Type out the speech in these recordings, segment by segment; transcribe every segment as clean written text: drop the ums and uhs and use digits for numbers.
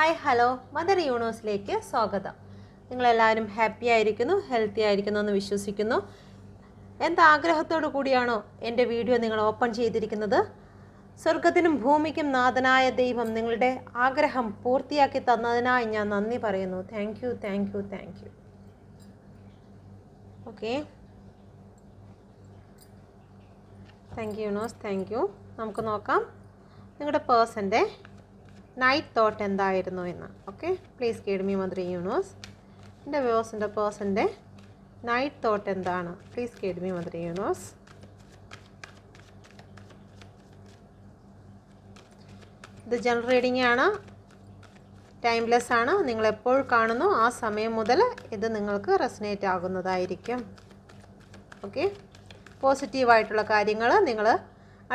Hi hello mother യൂണിവേഴ്സിലേക്ക് സ്വാഗതം. നിങ്ങളെല്ലാവരും happy ആയിരിക്കുന്നു, ഹെൽത്തി ആയിരിക്കുന്നു എന്ന് വിശ്വസിക്കുന്നു. എന്താഗ്രഹത്തോടു കൂടിയാണോ എൻ്റെ വീഡിയോ നിങ്ങൾ ഓപ്പൺ ചെയ്തിരിക്കുന്നത്? സ്വർഗത്തിനും ഭൂമിക്കും നാഥനായ ദൈവം നിങ്ങളുടെ ആഗ്രഹം പൂർത്തിയാക്കി തന്നതിനായി ഞാൻ നന്ദി പറയുന്നു. Thank you thank you thank U. Okay, thank you universe, thank U. നമുക്ക് നോക്കാം നിങ്ങളുടെ പേഴ്സൻ്റെ നൈറ്റ് തോട്ട് എന്തായിരുന്നു എന്ന്. Okay, please guide me mother universe. എൻ്റെ വ്യൂവേഴ്സിൻ്റെ പേഴ്സൻ്റെ നൈറ്റ് തോട്ട് എന്താണ്? Please guide me mother universe. ഇത് ജനറൽ റീഡിംഗ് ആണ്, ടൈംലെസ് ആണ്. നിങ്ങൾ എപ്പോൾ കാണുന്നു ആ സമയം മുതൽ ഇത് നിങ്ങൾക്ക് റെസനേറ്റ് ആകുന്നതായിരിക്കും. ഓക്കെ, പോസിറ്റീവായിട്ടുള്ള കാര്യങ്ങൾ നിങ്ങൾ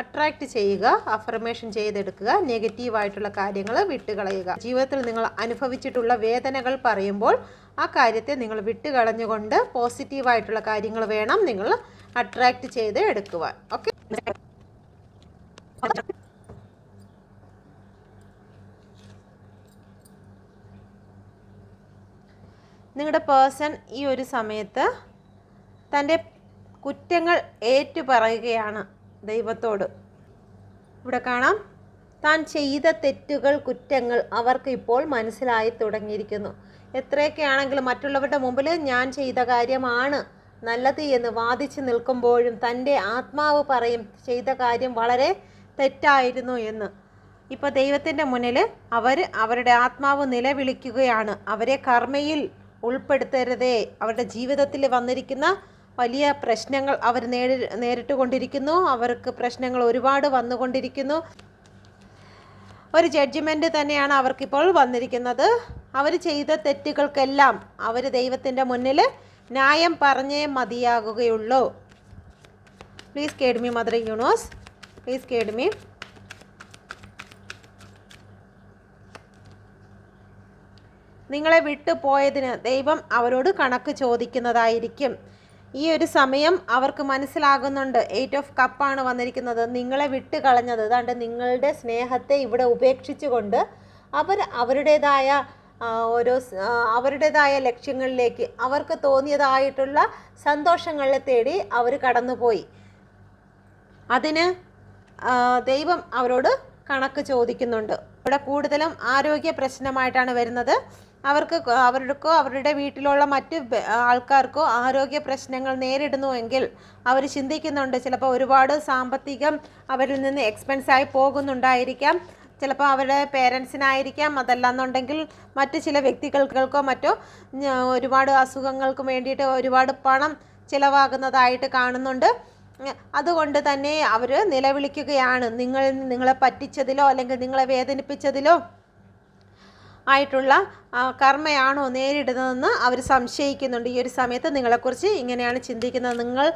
അട്രാക്റ്റ് ചെയ്യുക, അഫർമേഷൻ ചെയ്തെടുക്കുക. നെഗറ്റീവായിട്ടുള്ള കാര്യങ്ങൾ വിട്ടുകളയുക. ജീവിതത്തിൽ നിങ്ങൾ അനുഭവിച്ചിട്ടുള്ള വേദനകൾ പറയുമ്പോൾ ആ കാര്യത്തെ നിങ്ങൾ വിട്ടുകളഞ്ഞുകൊണ്ട് പോസിറ്റീവായിട്ടുള്ള കാര്യങ്ങൾ വേണം നിങ്ങൾ അട്രാക്റ്റ് ചെയ്ത് എടുക്കുവാൻ. ഓക്കെ, നിങ്ങളുടെ പേഴ്സൺ ഈ ഒരു സമയത്ത് തൻ്റെ കുറ്റങ്ങൾ ഏറ്റുപറയുകയാണ് ദൈവത്തോട്. ഇവിടെ കാണാം, താൻ ചെയ്ത തെറ്റുകൾ, കുറ്റങ്ങൾ അവർക്ക് ഇപ്പോൾ മനസ്സിലായി തുടങ്ങിയിരിക്കുന്നു. എത്രയൊക്കെയാണെങ്കിലും മറ്റുള്ളവരുടെ മുമ്പിൽ ഞാൻ ചെയ്ത കാര്യമാണ് നല്ലത് എന്ന് വാദിച്ച് നിൽക്കുമ്പോഴും തൻ്റെ ആത്മാവ് പറയും ചെയ്ത കാര്യം വളരെ തെറ്റായിരുന്നു എന്ന്. ഇപ്പോൾ ദൈവത്തിൻ്റെ മുന്നിൽ അവരുടെ ആത്മാവ് നിലവിളിക്കുകയാണ്. അവരെ കർമ്മയിൽ ഉൾപ്പെടുത്തരുതേ. അവരുടെ ജീവിതത്തിൽ വന്നിരിക്കുന്ന വലിയ പ്രശ്നങ്ങൾ അവർ നേരിട്ട് കൊണ്ടിരിക്കുന്നു. അവർക്ക് പ്രശ്നങ്ങൾ ഒരുപാട് വന്നുകൊണ്ടിരിക്കുന്നു. ഒരു ജഡ്ജ്മെൻറ്റ് തന്നെയാണ് അവർക്കിപ്പോൾ വന്നിരിക്കുന്നത്. അവർ ചെയ്ത തെറ്റുകൾക്കെല്ലാം അവർ ദൈവത്തിൻ്റെ മുന്നിൽ ന്യായം പറഞ്ഞേ മതിയാകുകയുള്ളൂ. Please guide me mother universe, please guide me. നിങ്ങളെ വിട്ടു പോയതിന് ദൈവം അവരോട് കണക്ക് ചോദിക്കുന്നതായിരിക്കും. ഈ ഒരു സമയം അവർക്ക് മനസ്സിലാകുന്നുണ്ട്. 8 ഓഫ് കപ്പാണ് വന്നിരിക്കുന്നത്. നിങ്ങളെ വിട്ട് കളഞ്ഞത്, അതാണ്ട് നിങ്ങളുടെ സ്നേഹത്തെ ഇവിടെ ഉപേക്ഷിച്ചുകൊണ്ട് അവർ അവരുടേതായ ലക്ഷ്യങ്ങളിലേക്ക്, അവർക്ക് തോന്നിയതായിട്ടുള്ള സന്തോഷങ്ങളെ തേടി അവർ കടന്നുപോയി. അതിന് ദൈവം അവരോട് കണക്ക് ചോദിക്കുന്നുണ്ട്. ഇവിടെ കൂടുതലും ആരോഗ്യ പ്രശ്നമായിട്ടാണ് വരുന്നത്. അവർക്കോ അവരുടെ വീട്ടിലുള്ള മറ്റ് ആൾക്കാർക്കോ ആരോഗ്യ പ്രശ്നങ്ങൾ നേരിടുന്നുവെങ്കിൽ അവർ ചിന്തിക്കുന്നുണ്ട്. ചിലപ്പോൾ ഒരുപാട് സാമ്പത്തികം അവരിൽ നിന്ന് എക്സ്പെൻസായി പോകുന്നുണ്ടായിരിക്കാം. ചിലപ്പോൾ അവരുടെ പേരൻസിനായിരിക്കാം. അതല്ലാന്നുണ്ടെങ്കിൽ മറ്റ് ചില വ്യക്തികൾക്കോ മറ്റോ ഒരുപാട് അസുഖങ്ങൾക്ക് വേണ്ടിയിട്ട് ഒരുപാട് പണം ചിലവാകുന്നതായിട്ട് കാണുന്നുണ്ട്. അതുകൊണ്ട് തന്നെ അവർ നിലവിളിക്കുകയാണ്. നിങ്ങളെ പറ്റിച്ചതിലോ അല്ലെങ്കിൽ നിങ്ങളെ വേദനിപ്പിച്ചതിലോ ആയിട്ടുള്ള കർമ്മയാണോ നേരിടുന്നതെന്ന് അവർ സംശയിക്കുന്നുണ്ട്. ഈ ഒരു സമയത്ത് നിങ്ങളെക്കുറിച്ച് ഇങ്ങനെയാണ് ചിന്തിക്കുന്നത്.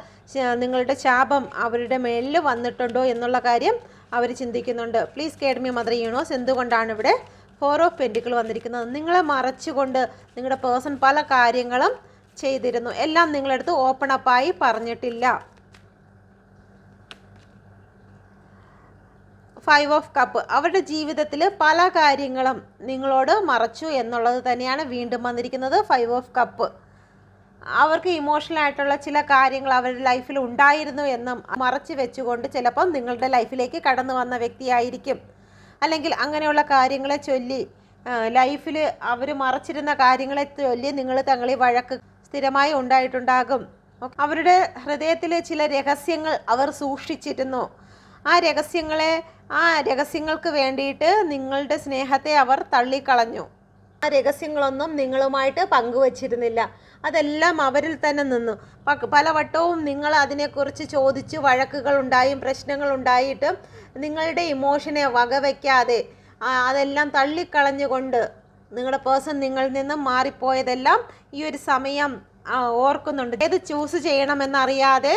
നിങ്ങളുടെ ശാപം അവരുടെ മേലിൽ വന്നിട്ടുണ്ടോ എന്നുള്ള കാര്യം അവർ ചിന്തിക്കുന്നുണ്ട്. Please guide me mother universe. എന്തുകൊണ്ടാണ് ഇവിടെ 4 ഓഫ് പെൻറ്റിക്കിൾ വന്നിരിക്കുന്നത്? നിങ്ങളെ മറച്ചുകൊണ്ട് നിങ്ങളുടെ പേഴ്സൺ പല കാര്യങ്ങളും ചെയ്തിരുന്നു. എല്ലാം നിങ്ങളടുത്ത് ഓപ്പൺ അപ്പായി പറഞ്ഞിട്ടില്ല. 5 ഓഫ് കപ്പ്, അവരുടെ ജീവിതത്തിൽ പല കാര്യങ്ങളും നിങ്ങളോട് മറച്ചു എന്നുള്ളത് തന്നെയാണ് വീണ്ടും വന്നിരിക്കുന്നത്. 5 ഓഫ് കപ്പ്, അവർക്ക് ഇമോഷണൽ ആയിട്ടുള്ള ചില കാര്യങ്ങൾ അവരുടെ ലൈഫിൽ ഉണ്ടായിരുന്നു എന്നും മറച്ചു വെച്ചുകൊണ്ട് ചിലപ്പം നിങ്ങളുടെ ലൈഫിലേക്ക് കടന്നു വന്ന വ്യക്തിയായിരിക്കും. അല്ലെങ്കിൽ അങ്ങനെയുള്ള കാര്യങ്ങളെ ചൊല്ലി ലൈഫിൽ അവർ മറച്ചിരുന്ന കാര്യങ്ങളെ ചൊല്ലി നിങ്ങൾ തങ്ങളിൽ വഴക്ക് സ്ഥിരമായി ഉണ്ടായിട്ടുണ്ടാകും. അവരുടെ ഹൃദയത്തിൽ ചില രഹസ്യങ്ങൾ അവർ സൂക്ഷിച്ചിരുന്നു. ആ രഹസ്യങ്ങൾക്ക് വേണ്ടിയിട്ട് നിങ്ങളുടെ സ്നേഹത്തെ അവർ തള്ളിക്കളഞ്ഞു. ആ രഹസ്യങ്ങളൊന്നും നിങ്ങളുമായിട്ട് പങ്കുവച്ചിരുന്നില്ല. അതെല്ലാം അവരിൽ തന്നെ നിന്നു. പലവട്ടവും നിങ്ങൾ അതിനെക്കുറിച്ച് ചോദിച്ചു വഴക്കുകളുണ്ടായും പ്രശ്നങ്ങളുണ്ടായിട്ടും നിങ്ങളുടെ ഇമോഷനെ വകവയ്ക്കാതെ അതെല്ലാം തള്ളിക്കളഞ്ഞുകൊണ്ട് നിങ്ങളുടെ പേഴ്സൺ നിങ്ങളിൽ നിന്നും മാറിപ്പോയതെല്ലാം ഈ ഒരു സമയം ഓർക്കുന്നുണ്ട്. ഏത് ചൂസ് ചെയ്യണമെന്നറിയാതെ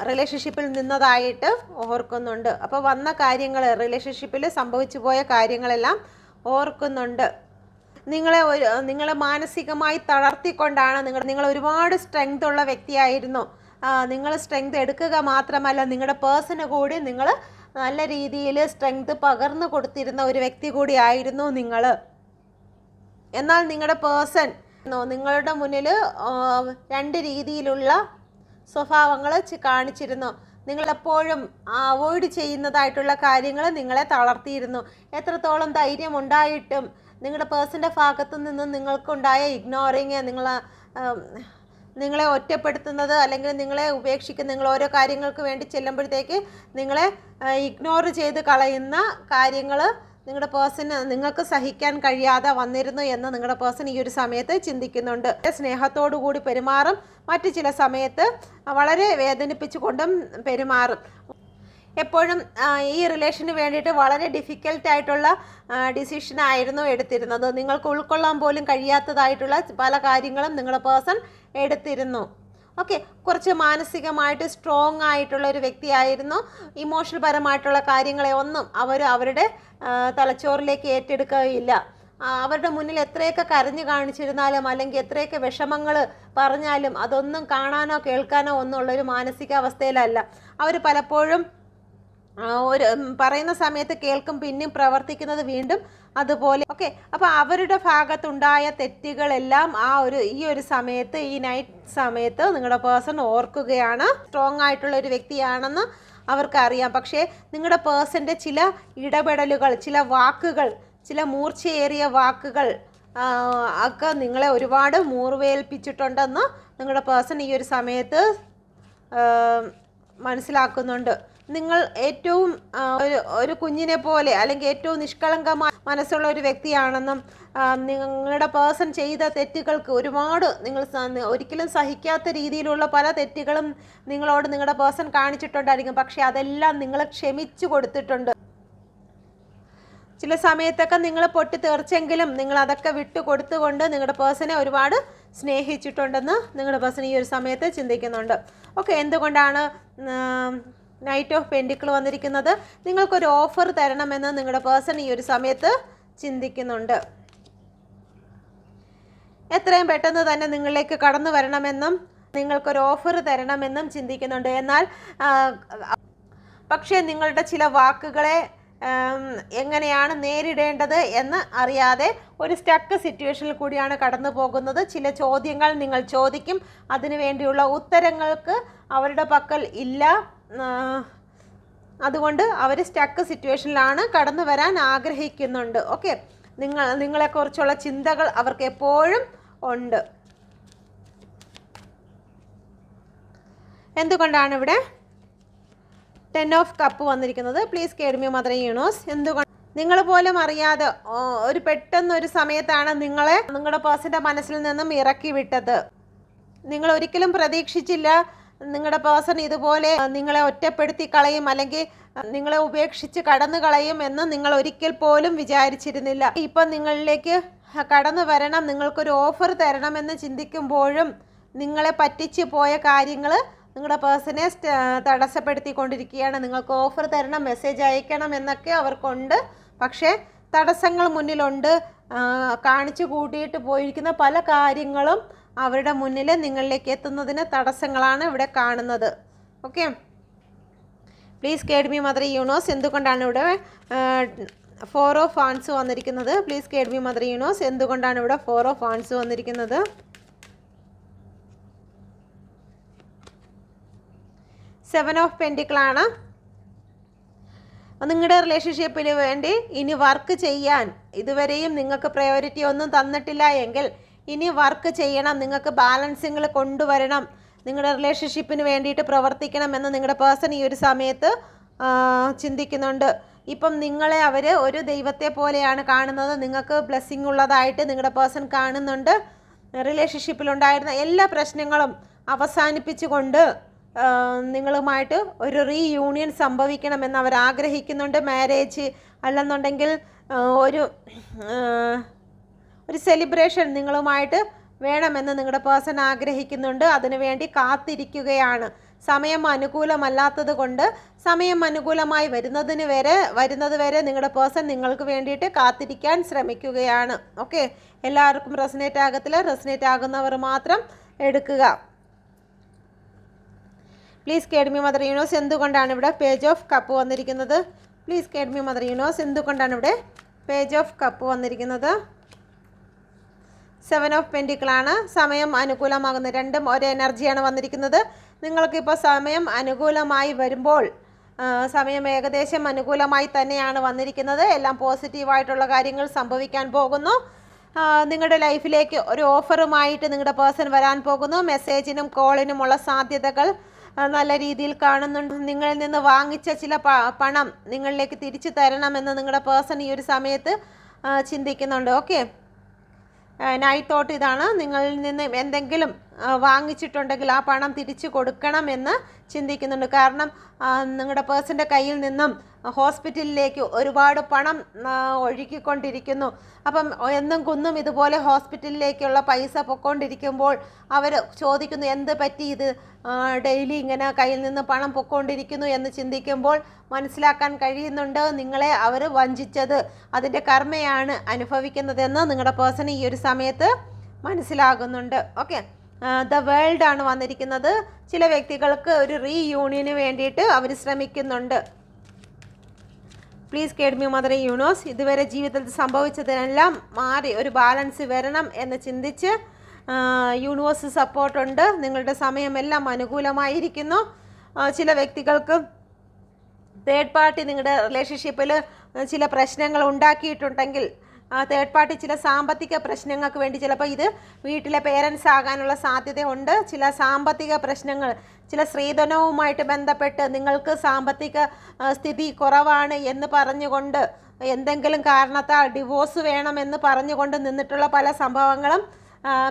റിലേഷൻഷിപ്പിൽ നിന്നതായിട്ട് ഓർക്കുന്നുണ്ട്. അപ്പോൾ വന്ന കാര്യങ്ങൾ, റിലേഷൻഷിപ്പിൽ സംഭവിച്ചു പോയ കാര്യങ്ങളെല്ലാം ഓർക്കുന്നുണ്ട്. നിങ്ങളെ മാനസികമായി തളർത്തിക്കൊണ്ടാണ് നിങ്ങൾ ഒരുപാട് സ്ട്രെങ്ത് ഉള്ള വ്യക്തിയായിരുന്നു. നിങ്ങൾ സ്ട്രെങ്ത് എടുക്കുക മാത്രമല്ല നിങ്ങളുടെ പേഴ്സണ് കൂടി നിങ്ങൾ നല്ല രീതിയിൽ സ്ട്രെങ്ത് പകർന്നു കൊടുത്തിരുന്ന ഒരു വ്യക്തി കൂടിയായിരുന്നു നിങ്ങൾ. എന്നാൽ നിങ്ങളുടെ പേഴ്സൺ നിങ്ങളുടെ മുന്നിൽ രണ്ട് രീതിയിലുള്ള സ്വഭാവങ്ങൾ കാണിച്ചിരുന്നു. നിങ്ങളെപ്പോഴും അവോയ്ഡ് ചെയ്യുന്നതായിട്ടുള്ള കാര്യങ്ങൾ നിങ്ങളെ തളർത്തിയിരുന്നു. എത്രത്തോളം ധൈര്യം ഉണ്ടായിട്ടും നിങ്ങളുടെ പേഴ്സൻ്റെ ഭാഗത്തു നിന്ന് നിങ്ങൾക്കുണ്ടായ ഇഗ്നോറിങ്, നിങ്ങളെ ഒറ്റപ്പെടുത്തുന്നത് അല്ലെങ്കിൽ നിങ്ങളെ ഉപേക്ഷിക്കുന്ന, നിങ്ങൾ ഓരോ കാര്യങ്ങൾക്ക് വേണ്ടി ചെല്ലുമ്പോഴത്തേക്ക് നിങ്ങളെ ഇഗ്നോർ ചെയ്ത് കളയുന്ന കാര്യങ്ങൾ നിങ്ങളുടെ പേഴ്സണ് നിങ്ങൾക്ക് സഹിക്കാൻ കഴിയാതെ വന്നിരുന്നു എന്ന് നിങ്ങളുടെ പേഴ്സൺ ഈ ഒരു സമയത്ത് ചിന്തിക്കുന്നുണ്ട്. സ്നേഹത്തോടു കൂടി പെരുമാറും, മറ്റു ചില സമയത്ത് വളരെ വേദനിപ്പിച്ചുകൊണ്ടും പെരുമാറും. എപ്പോഴും ഈ റിലേഷന് വേണ്ടിയിട്ട് വളരെ ഡിഫിക്കൽട്ടായിട്ടുള്ള ഡിസിഷനായിരുന്നു എടുത്തിരുന്നത്. നിങ്ങൾക്ക് ഉൾക്കൊള്ളാൻ പോലും കഴിയാത്തതായിട്ടുള്ള പല കാര്യങ്ങളും നിങ്ങളുടെ പേഴ്സൺ എടുത്തിരുന്നു. ഓക്കെ, കുറച്ച് മാനസികമായിട്ട് സ്ട്രോങ് ആയിട്ടുള്ള ഒരു വ്യക്തിയായിരുന്നു. ഇമോഷണൽ പരമായിട്ടുള്ള കാര്യങ്ങളെ ഒന്നും അവരുടെ തലച്ചോറിലേക്ക് ഏറ്റെടുക്കുകയില്ല. അവരുടെ മുന്നിൽ എത്രയൊക്കെ കരഞ്ഞു കാണിച്ചിരുന്നാലും അല്ലെങ്കിൽ എത്രയൊക്കെ വിഷമങ്ങൾ പറഞ്ഞാലും അതൊന്നും കാണാനോ കേൾക്കാനോ ഒന്നും ഉള്ളൊരു മാനസികാവസ്ഥയിലല്ല. അവർ പലപ്പോഴും ഒരു പറയുന്ന സമയത്ത് കേൾക്കും, പിന്നെയും പ്രവർത്തിക്കുന്നത് വീണ്ടും അതുപോലെ. ഓക്കെ, അപ്പോൾ അവരുടെ ഭാഗത്തുണ്ടായ തെറ്റുകളെല്ലാം ഈ ഒരു സമയത്ത്, ഈ നൈറ്റ് സമയത്ത് നിങ്ങളുടെ പേഴ്സൺ ഓർക്കുകയാണ്. സ്ട്രോങ് ആയിട്ടുള്ള ഒരു വ്യക്തിയാണെന്ന് അവർക്കറിയാം. പക്ഷേ നിങ്ങളുടെ പേഴ്സൻ്റെ ചില ഇടപെടലുകൾ, ചില വാക്കുകൾ, ചില മൂർച്ചയേറിയ വാക്കുകൾ ഒക്കെ നിങ്ങളെ ഒരുപാട് മുറിവേൽപ്പിച്ചിട്ടുണ്ടെന്ന് നിങ്ങളുടെ പേഴ്സൺ ഈ ഒരു സമയത്ത് മനസ്സിലാക്കുന്നുണ്ട്. നിങ്ങൾ ഏറ്റവും ഒരു കുഞ്ഞിനെ പോലെ അല്ലെങ്കിൽ ഏറ്റവും നിഷ്കളങ്കമായ മനസ്സുള്ള ഒരു വ്യക്തിയാണെന്നും നിങ്ങളുടെ പേഴ്സൺ ചെയ്ത തെറ്റുകൾക്ക് ഒരുപാട് നിങ്ങൾ ഒരിക്കലും സഹിക്കാത്ത രീതിയിലുള്ള പല തെറ്റുകളും നിങ്ങളോട് നിങ്ങളുടെ പേഴ്സൺ കാണിച്ചിട്ടുണ്ടായിരിക്കും. പക്ഷേ അതെല്ലാം നിങ്ങൾ ക്ഷമിച്ചു കൊടുത്തിട്ടുണ്ട്. ചില സമയത്തൊക്കെ നിങ്ങൾ പൊട്ടിത്തെറിച്ചെങ്കിലും നിങ്ങൾ അതൊക്കെ വിട്ടു കൊടുത്തുകൊണ്ട് നിങ്ങളുടെ പേഴ്സണെ ഒരുപാട് സ്നേഹിച്ചിട്ടുണ്ടെന്ന് നിങ്ങളുടെ പേഴ്സൺ ഈ ഒരു സമയത്ത് ചിന്തിക്കുന്നുണ്ട്. ഓക്കെ, എന്തുകൊണ്ടാണ് നൈറ്റ് ഓഫ് പെൻഡിക്കിൾ വന്നിരിക്കുന്നത്? നിങ്ങൾക്കൊരു ഓഫർ തരണമെന്ന് നിങ്ങളുടെ പേഴ്സൺ ഈ ഒരു സമയത്ത് ചിന്തിക്കുന്നുണ്ട്. എത്രയും പെട്ടെന്ന് തന്നെ നിങ്ങളിലേക്ക് കടന്നു വരണമെന്നും നിങ്ങൾക്കൊരു ഓഫർ തരണമെന്നും ചിന്തിക്കുന്നുണ്ട്. എന്നാൽ പക്ഷേ നിങ്ങളുടെ ചില വാക്കുകളെ എങ്ങനെയാണ് നേരിടേണ്ടത് എന്ന് അറിയാതെ ഒരു സ്റ്റക്ക് സിറ്റുവേഷനിൽ കൂടിയാണ് കടന്നു പോകുന്നത്. ചില ചോദ്യങ്ങൾ നിങ്ങൾ ചോദിക്കും, അതിനു വേണ്ടിയുള്ള ഉത്തരങ്ങൾക്ക് അവരുടെ പക്കൽ ഇല്ല. അതുകൊണ്ട് അവർ സ്റ്റക്ക് സിറ്റുവേഷനിലാണ് കടന്നു വരാൻ ആഗ്രഹിക്കുന്നുണ്ട്. ഓക്കെ, നിങ്ങളെക്കുറിച്ചുള്ള ചിന്തകൾ അവർക്ക് എപ്പോഴും ഉണ്ട്. എന്തുകൊണ്ടാണ് ഇവിടെ 10 ഓഫ് കപ്പ് വന്നിരിക്കുന്നത്? Please guide me mother universe. എന്തുകൊണ്ട് നിങ്ങൾ പോലും അറിയാതെ ഒരു പെട്ടെന്നൊരു സമയത്താണ് നിങ്ങളുടെ പേഴ്സൻ്റെ മനസ്സിൽ നിന്നും ഇറക്കി വിട്ടത്. നിങ്ങൾ ഒരിക്കലും പ്രതീക്ഷിച്ചില്ല നിങ്ങളുടെ പേഴ്സൺ ഇതുപോലെ നിങ്ങളെ ഒറ്റപ്പെടുത്തി കളയും അല്ലെങ്കിൽ നിങ്ങളെ ഉപേക്ഷിച്ച് കടന്നു കളയും എന്ന് നിങ്ങൾ ഒരിക്കൽ പോലും വിചാരിച്ചിരുന്നില്ല. ഇപ്പം നിങ്ങളിലേക്ക് കടന്നു വരണം, നിങ്ങൾക്കൊരു ഓഫർ തരണമെന്ന് ചിന്തിക്കുമ്പോഴും നിങ്ങളെ പറ്റിച്ച് പോയ കാര്യങ്ങൾ നിങ്ങളുടെ പേഴ്സണെ തടസ്സപ്പെടുത്തിക്കൊണ്ടിരിക്കുകയാണ്. നിങ്ങൾക്ക് ഓഫർ തരണം, മെസ്സേജ് അയക്കണം എന്നൊക്കെ അവർക്കുണ്ട്. പക്ഷേ തടസ്സങ്ങൾ മുന്നിലുണ്ട്. കാണിച്ചു കൂട്ടിയിട്ട് പോയിരിക്കുന്ന പല കാര്യങ്ങളും അവരുടെ മുന്നിൽ നിങ്ങളിലേക്ക് എത്തുന്നതിന് തടസ്സങ്ങളാണ് ഇവിടെ കാണുന്നത്. Okay, please guide me mother universe. എന്തുകൊണ്ടാണ് ഇവിടെ 4 ഓഫ് വാൻഡ്സ് വന്നിരിക്കുന്നത്? Please guide me mother universe. എന്തുകൊണ്ടാണ് ഇവിടെ 4 ഓഫ് വാൻഡ്സ് വന്നിരിക്കുന്നത്? 7 ഓഫ് പെൻഡിക്കിളാണ്. നിങ്ങളുടെ റിലേഷൻഷിപ്പിന് വേണ്ടി ഇനി വർക്ക് ചെയ്യാൻ ഇതുവരെയും നിങ്ങൾക്ക് പ്രയോറിറ്റി ഒന്നും തന്നിട്ടില്ല എങ്കിൽ ഇനി വർക്ക് ചെയ്യണം, നിങ്ങൾക്ക് ബാലൻസിങ്ങൾ കൊണ്ടുവരണം, നിങ്ങളുടെ റിലേഷൻഷിപ്പിന് വേണ്ടിയിട്ട് പ്രവർത്തിക്കണമെന്ന് നിങ്ങളുടെ പേഴ്സൺ ഈ ഒരു സമയത്ത് ചിന്തിക്കുന്നുണ്ട്. ഇപ്പം നിങ്ങളെ അവർ ഒരു ദൈവത്തെ പോലെയാണ് കാണുന്നത്. നിങ്ങൾക്ക് ബ്ലെസ്സിങ് ഉള്ളതായിട്ട് നിങ്ങളുടെ പേഴ്സൺ കാണുന്നുണ്ട്. റിലേഷൻഷിപ്പിലുണ്ടായിരുന്ന എല്ലാ പ്രശ്നങ്ങളും അവസാനിപ്പിച്ചുകൊണ്ട് നിങ്ങളുമായിട്ട് ഒരു റീയൂണിയൻ സംഭവിക്കണമെന്ന് അവർ ആഗ്രഹിക്കുന്നുണ്ട്. മാരേജ് അല്ലെന്നുണ്ടെങ്കിൽ ഒരു സെലിബ്രേഷൻ നിങ്ങളുമായിട്ട് വേണമെന്ന് നിങ്ങളുടെ പേഴ്സൺ ആഗ്രഹിക്കുന്നുണ്ട്. അതിനുവേണ്ടി കാത്തിരിക്കുകയാണ്. സമയം അനുകൂലമല്ലാത്തത് കൊണ്ട് സമയം അനുകൂലമായി വരുന്നത് വരെ നിങ്ങളുടെ പേഴ്സൺ നിങ്ങൾക്ക് വേണ്ടിയിട്ട് കാത്തിരിക്കാൻ ശ്രമിക്കുകയാണ്. ഓക്കെ, എല്ലാവർക്കും റെസനേറ്റ് ആകത്തില്ല. റെസനേറ്റ് ആകുന്നവർ മാത്രം എടുക്കുക. Please guide me mother universe, എന്തുകൊണ്ടാണ് ഇവിടെ പേജ് ഓഫ് കപ്പ് വന്നിരിക്കുന്നത്? Please guide me mother universe, എന്തുകൊണ്ടാണ് ഇവിടെ പേജ് ഓഫ് കപ്പ് വന്നിരിക്കുന്നത്? 7 ഓഫ് പെൻറ്റിക്കിളാണ്. സമയം അനുകൂലമാകുന്ന രണ്ടും ഒരേ എനർജിയാണ് വന്നിരിക്കുന്നത്. നിങ്ങൾക്കിപ്പോൾ സമയം അനുകൂലമായി വരുമ്പോൾ സമയം ഏകദേശം അനുകൂലമായി തന്നെയാണ് വന്നിരിക്കുന്നത്. എല്ലാം പോസിറ്റീവായിട്ടുള്ള കാര്യങ്ങൾ സംഭവിക്കാൻ പോകുന്നു. നിങ്ങളുടെ ലൈഫിലേക്ക് ഒരു ഓഫറുമായിട്ട് നിങ്ങളുടെ പേഴ്സൺ വരാൻ പോകുന്നു. മെസ്സേജിനും കോളിനുമുള്ള സാധ്യതകൾ നല്ല രീതിയിൽ കാണുന്നുണ്ട്. നിങ്ങളിൽ നിന്ന് വാങ്ങിച്ച ചില പണം നിങ്ങളിലേക്ക് തിരിച്ചു തരണമെന്ന് നിങ്ങളുടെ പേഴ്സൺ ഈ ഒരു സമയത്ത് ചിന്തിക്കുന്നുണ്ട്. ഓക്കെ, നൈറ്റ് തോട്ട് ഇതാണ്. നിങ്ങളിൽ നിന്ന് എന്തെങ്കിലും വാങ്ങിച്ചിട്ടുണ്ടെങ്കിൽ ആ പണം തിരിച്ചു കൊടുക്കണമെന്ന് ചിന്തിക്കുന്നുണ്ട്. കാരണം നിങ്ങളുടെ പേഴ്സൻ്റെ കയ്യിൽ നിന്നും ഹോസ്പിറ്റലിലേക്ക് ഒരുപാട് പണം ഒഴുകിക്കൊണ്ടിരിക്കുന്നു. അപ്പം എന്നും കുന്നും ഇതുപോലെ ഹോസ്പിറ്റലിലേക്കുള്ള പൈസ പൊക്കോണ്ടിരിക്കുമ്പോൾ അവർ ചോദിക്കുന്നു, എന്ത് പറ്റി ഇത് ഡെയിലി ഇങ്ങനെ കയ്യിൽ നിന്ന് പണം പൊക്കോണ്ടിരിക്കുന്നു എന്ന് ചിന്തിക്കുമ്പോൾ മനസ്സിലാക്കാൻ കഴിയുന്നുണ്ട്, നിങ്ങളെ അവർ വഞ്ചിച്ചത് അതിൻ്റെ കർമ്മയാണ് അനുഭവിക്കുന്നതെന്ന് നിങ്ങളുടെ പേഴ്സൺ ഈ ഒരു സമയത്ത് മനസ്സിലാകുന്നുണ്ട്. ഓക്കെ, ദ വേൾഡ് ആണ് വന്നിരിക്കുന്നത്. ചില വ്യക്തികൾക്ക് ഒരു റീയൂണിയന് വേണ്ടിയിട്ട് അവർ ശ്രമിക്കുന്നുണ്ട്. Please guide me mother universe, ഇതുവരെ ജീവിതത്തിൽ സംഭവിച്ചതിനെല്ലാം മാറി ഒരു ബാലൻസ് വരണം എന്ന് ചിന്തിച്ച് യൂണിവേഴ്സ് സപ്പോർട്ടുണ്ട്. നിങ്ങളുടെ സമയമെല്ലാം അനുകൂലമായിരിക്കുന്നു. ചില വ്യക്തികൾക്ക് തേർഡ് പാർട്ടി നിങ്ങളുടെ റിലേഷൻഷിപ്പിൽ ചില പ്രശ്നങ്ങൾ ഉണ്ടാക്കിയിട്ടുണ്ടെങ്കിൽ തേർഡ് പാർട്ടി ചില സാമ്പത്തിക പ്രശ്നങ്ങൾക്ക് വേണ്ടി ചിലപ്പോൾ ഇത് വീട്ടിലെ പേരൻസ് ആകാനുള്ള സാധ്യതയുണ്ട്. ചില സാമ്പത്തിക പ്രശ്നങ്ങൾ, ചില സ്ത്രീധനവുമായിട്ട് ബന്ധപ്പെട്ട് നിങ്ങൾക്ക് സാമ്പത്തിക സ്ഥിതി കുറവാണ് എന്ന് പറഞ്ഞുകൊണ്ട് എന്തെങ്കിലും കാരണത്താൽ ഡിവോഴ്സ് വേണമെന്ന് പറഞ്ഞുകൊണ്ട് നിന്നിട്ടുള്ള പല സംഭവങ്ങളും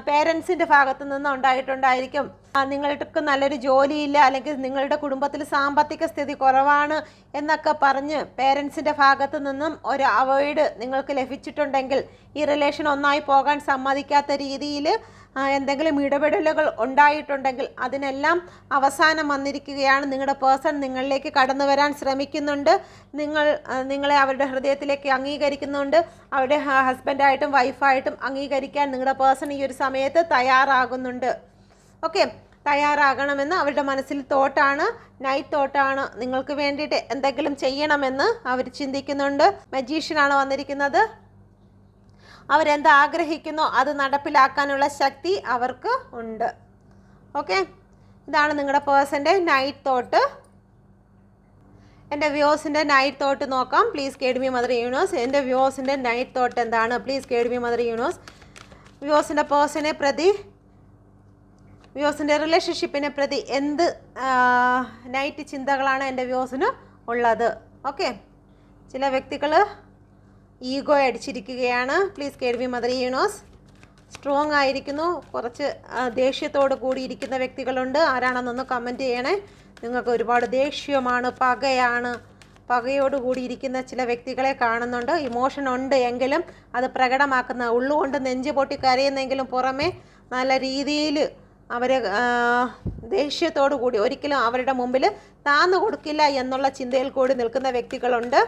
പേരൻസിൻ്റെ ഭാഗത്തു നിന്ന് ഉണ്ടായിട്ടുണ്ടായിരിക്കും. നിങ്ങൾക്ക് നല്ലൊരു ജോലിയില്ല, അല്ലെങ്കിൽ നിങ്ങളുടെ കുടുംബത്തിൽ സാമ്പത്തിക സ്ഥിതി കുറവാണ് എന്നൊക്കെ പറഞ്ഞ് പേരൻസിൻ്റെ ഭാഗത്തു നിന്നും ഒരു അവോയ്ഡ് നിങ്ങൾക്ക് ലഭിച്ചിട്ടുണ്ടെങ്കിൽ, ഈ റിലേഷൻ ഒന്നായി പോകാൻ സമ്മതിക്കാത്ത രീതിയിൽ എന്തെങ്കിലും ഇടപെടലുകൾ ഉണ്ടായിട്ടുണ്ടെങ്കിൽ അതിനെല്ലാം അവസാനം വന്നിരിക്കുകയാണ്. നിങ്ങളുടെ പേഴ്സൺ നിങ്ങളിലേക്ക് കടന്നു വരാൻ ശ്രമിക്കുന്നുണ്ട്. നിങ്ങളെ അവരുടെ ഹൃദയത്തിലേക്ക് അംഗീകരിക്കുന്നുണ്ട്. അവരുടെ ഹസ്ബൻഡായിട്ടും വൈഫായിട്ടും അംഗീകരിക്കാൻ നിങ്ങളുടെ പേഴ്സൺ ഈ ഒരു സമയത്ത് തയ്യാറാകുന്നുണ്ട്. ഓക്കെ, തയ്യാറാകണമെന്ന് അവരുടെ മനസ്സിൽ തോട്ടാണ്, നൈറ്റ് തോട്ടാണ്. നിങ്ങൾക്ക് വേണ്ടിയിട്ട് എന്തെങ്കിലും ചെയ്യണമെന്ന് അവർ ചിന്തിക്കുന്നുണ്ട്. മജീഷ്യനാണ് വന്നിരിക്കുന്നത്. അവരെന്ത് ആഗ്രഹിക്കുന്നോ അത് നടപ്പിലാക്കാനുള്ള ശക്തി അവർക്ക് ഉണ്ട്. ഓക്കെ, ഇതാണ് നിങ്ങളുടെ പേഴ്സൻ്റെ നൈറ്റ് തോട്ട്. എൻ്റെ വ്യൂസിൻ്റെ നൈറ്റ് തോട്ട് നോക്കാം. Please guide me mother universe, എൻ്റെ വ്യൂസിൻ്റെ നൈറ്റ് തോട്ട് എന്താണ്? Please guide me mother universe. വ്യൂസിൻ്റെ പേഴ്സണെ പ്രതി, വ്യൂസിൻ്റെ റിലേഷൻഷിപ്പിനെ പ്രതി എന്ത് നൈറ്റ് ചിന്തകളാണ് എൻ്റെ വ്യൂസിന് ഉള്ളത്? ഓക്കെ, ചില വ്യക്തികൾ ഈഗോ അടിച്ചിരിക്കുകയാണ്. Please guide me mother universe. Strong ആയിരിക്കുന്നു. കുറച്ച് ദേഷ്യത്തോട് കൂടിയിരിക്കുന്ന വ്യക്തികളുണ്ട്. ആരാണെന്നൊന്ന് കമൻറ്റ് ചെയ്യണേ. നിങ്ങൾക്ക് ഒരുപാട് ദേഷ്യമാണ്, പകയാണ്. പകയോട് കൂടിയിരിക്കുന്ന ചില വ്യക്തികളെ കാണുന്നുണ്ട്. ഇമോഷൻ ഉണ്ട് എങ്കിലും അത് പ്രകടമാക്കുന്ന, ഉള്ളുകൊണ്ട് നെഞ്ച് പൊട്ടി കരയുന്നെങ്കിലും പുറമേ നല്ല രീതിയിൽ അവർ ദേഷ്യത്തോടു കൂടി ഒരിക്കലും അവരുടെ മുമ്പിൽ താന്നു കൊടുക്കില്ല എന്നുള്ള ചിന്തയിൽ കൂടി നിൽക്കുന്ന വ്യക്തികളുണ്ട്.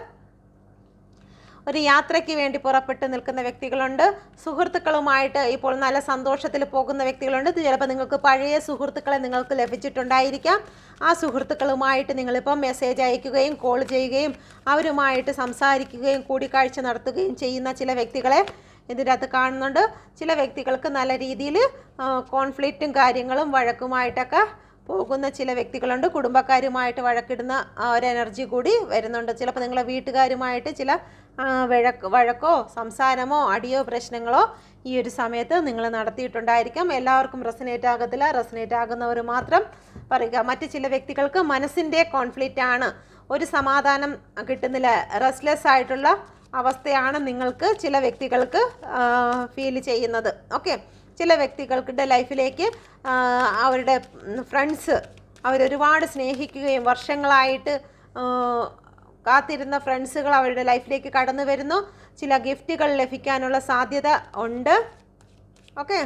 ഒരു യാത്രയ്ക്ക് വേണ്ടി പുറപ്പെട്ട് നിൽക്കുന്ന വ്യക്തികളുണ്ട്. സുഹൃത്തുക്കളുമായിട്ട് ഇപ്പോൾ നല്ല സന്തോഷത്തിൽ പോകുന്ന വ്യക്തികളുണ്ട്. ചിലപ്പോൾ നിങ്ങൾക്ക് പഴയ സുഹൃത്തുക്കളെ നിങ്ങൾക്ക് ലഭിച്ചിട്ടുണ്ടായിരിക്കാം. ആ സുഹൃത്തുക്കളുമായിട്ട് നിങ്ങളിപ്പം മെസ്സേജ് അയക്കുകയും കോൾ ചെയ്യുകയും അവരുമായിട്ട് സംസാരിക്കുകയും കൂടിക്കാഴ്ച നടത്തുകയും ചെയ്യുന്ന ചില വ്യക്തികളെ ഇതിൻ്റെ അകത്ത് കാണുന്നുണ്ട്. ചില വ്യക്തികൾക്ക് നല്ല രീതിയിൽ കോൺഫ്ലിക്റ്റും കാര്യങ്ങളും വഴക്കുമായിട്ടൊക്കെ പോകുന്ന ചില വ്യക്തികളുണ്ട്. കുടുംബക്കാരുമായിട്ട് വഴക്കിടുന്ന ഒരു എനർജി കൂടി വരുന്നുണ്ട്. ചിലപ്പോൾ നിങ്ങളെ വീട്ടുകാരുമായിട്ട് ചില വഴക്കോ സംസാരമോ അടിയോ പ്രശ്നങ്ങളോ ഈ ഒരു സമയത്ത് നിങ്ങൾ നടത്തിയിട്ടുണ്ടായിരിക്കാം. എല്ലാവർക്കും റെസനേറ്റ് ആകത്തില്ല. റെസനേറ്റ് ആകുന്നവർ മാത്രം പറയുക. മറ്റ് ചില വ്യക്തികൾക്ക് മനസ്സിൻ്റെ കോൺഫ്ലിക്റ്റ് ആണ്. ഒരു സമാധാനം കിട്ടുന്നില്ല. റെസ്റ്റ്ലെസ് ആയിട്ടുള്ള അവസ്ഥയാണ് നിങ്ങൾക്ക് ചില വ്യക്തികൾക്ക് ഫീൽ ചെയ്യുന്നത്. ഓക്കെ, ചില വ്യക്തികളുടെ ലൈഫിലേക്ക് അവരുടെ ഫ്രണ്ട്സ് അവരൊരുപാട് സ്നേഹിക്കുകയും വർഷങ്ങളായിട്ട് കാത്തിരുന്ന ഫ്രണ്ട്സുകൾ അവരുടെ ലൈഫിലേക്ക് കടന്നു വരുന്നു. ചില ഗിഫ്റ്റുകൾ ലഭിക്കാനുള്ള സാധ്യത ഉണ്ട്. ഓക്കെ,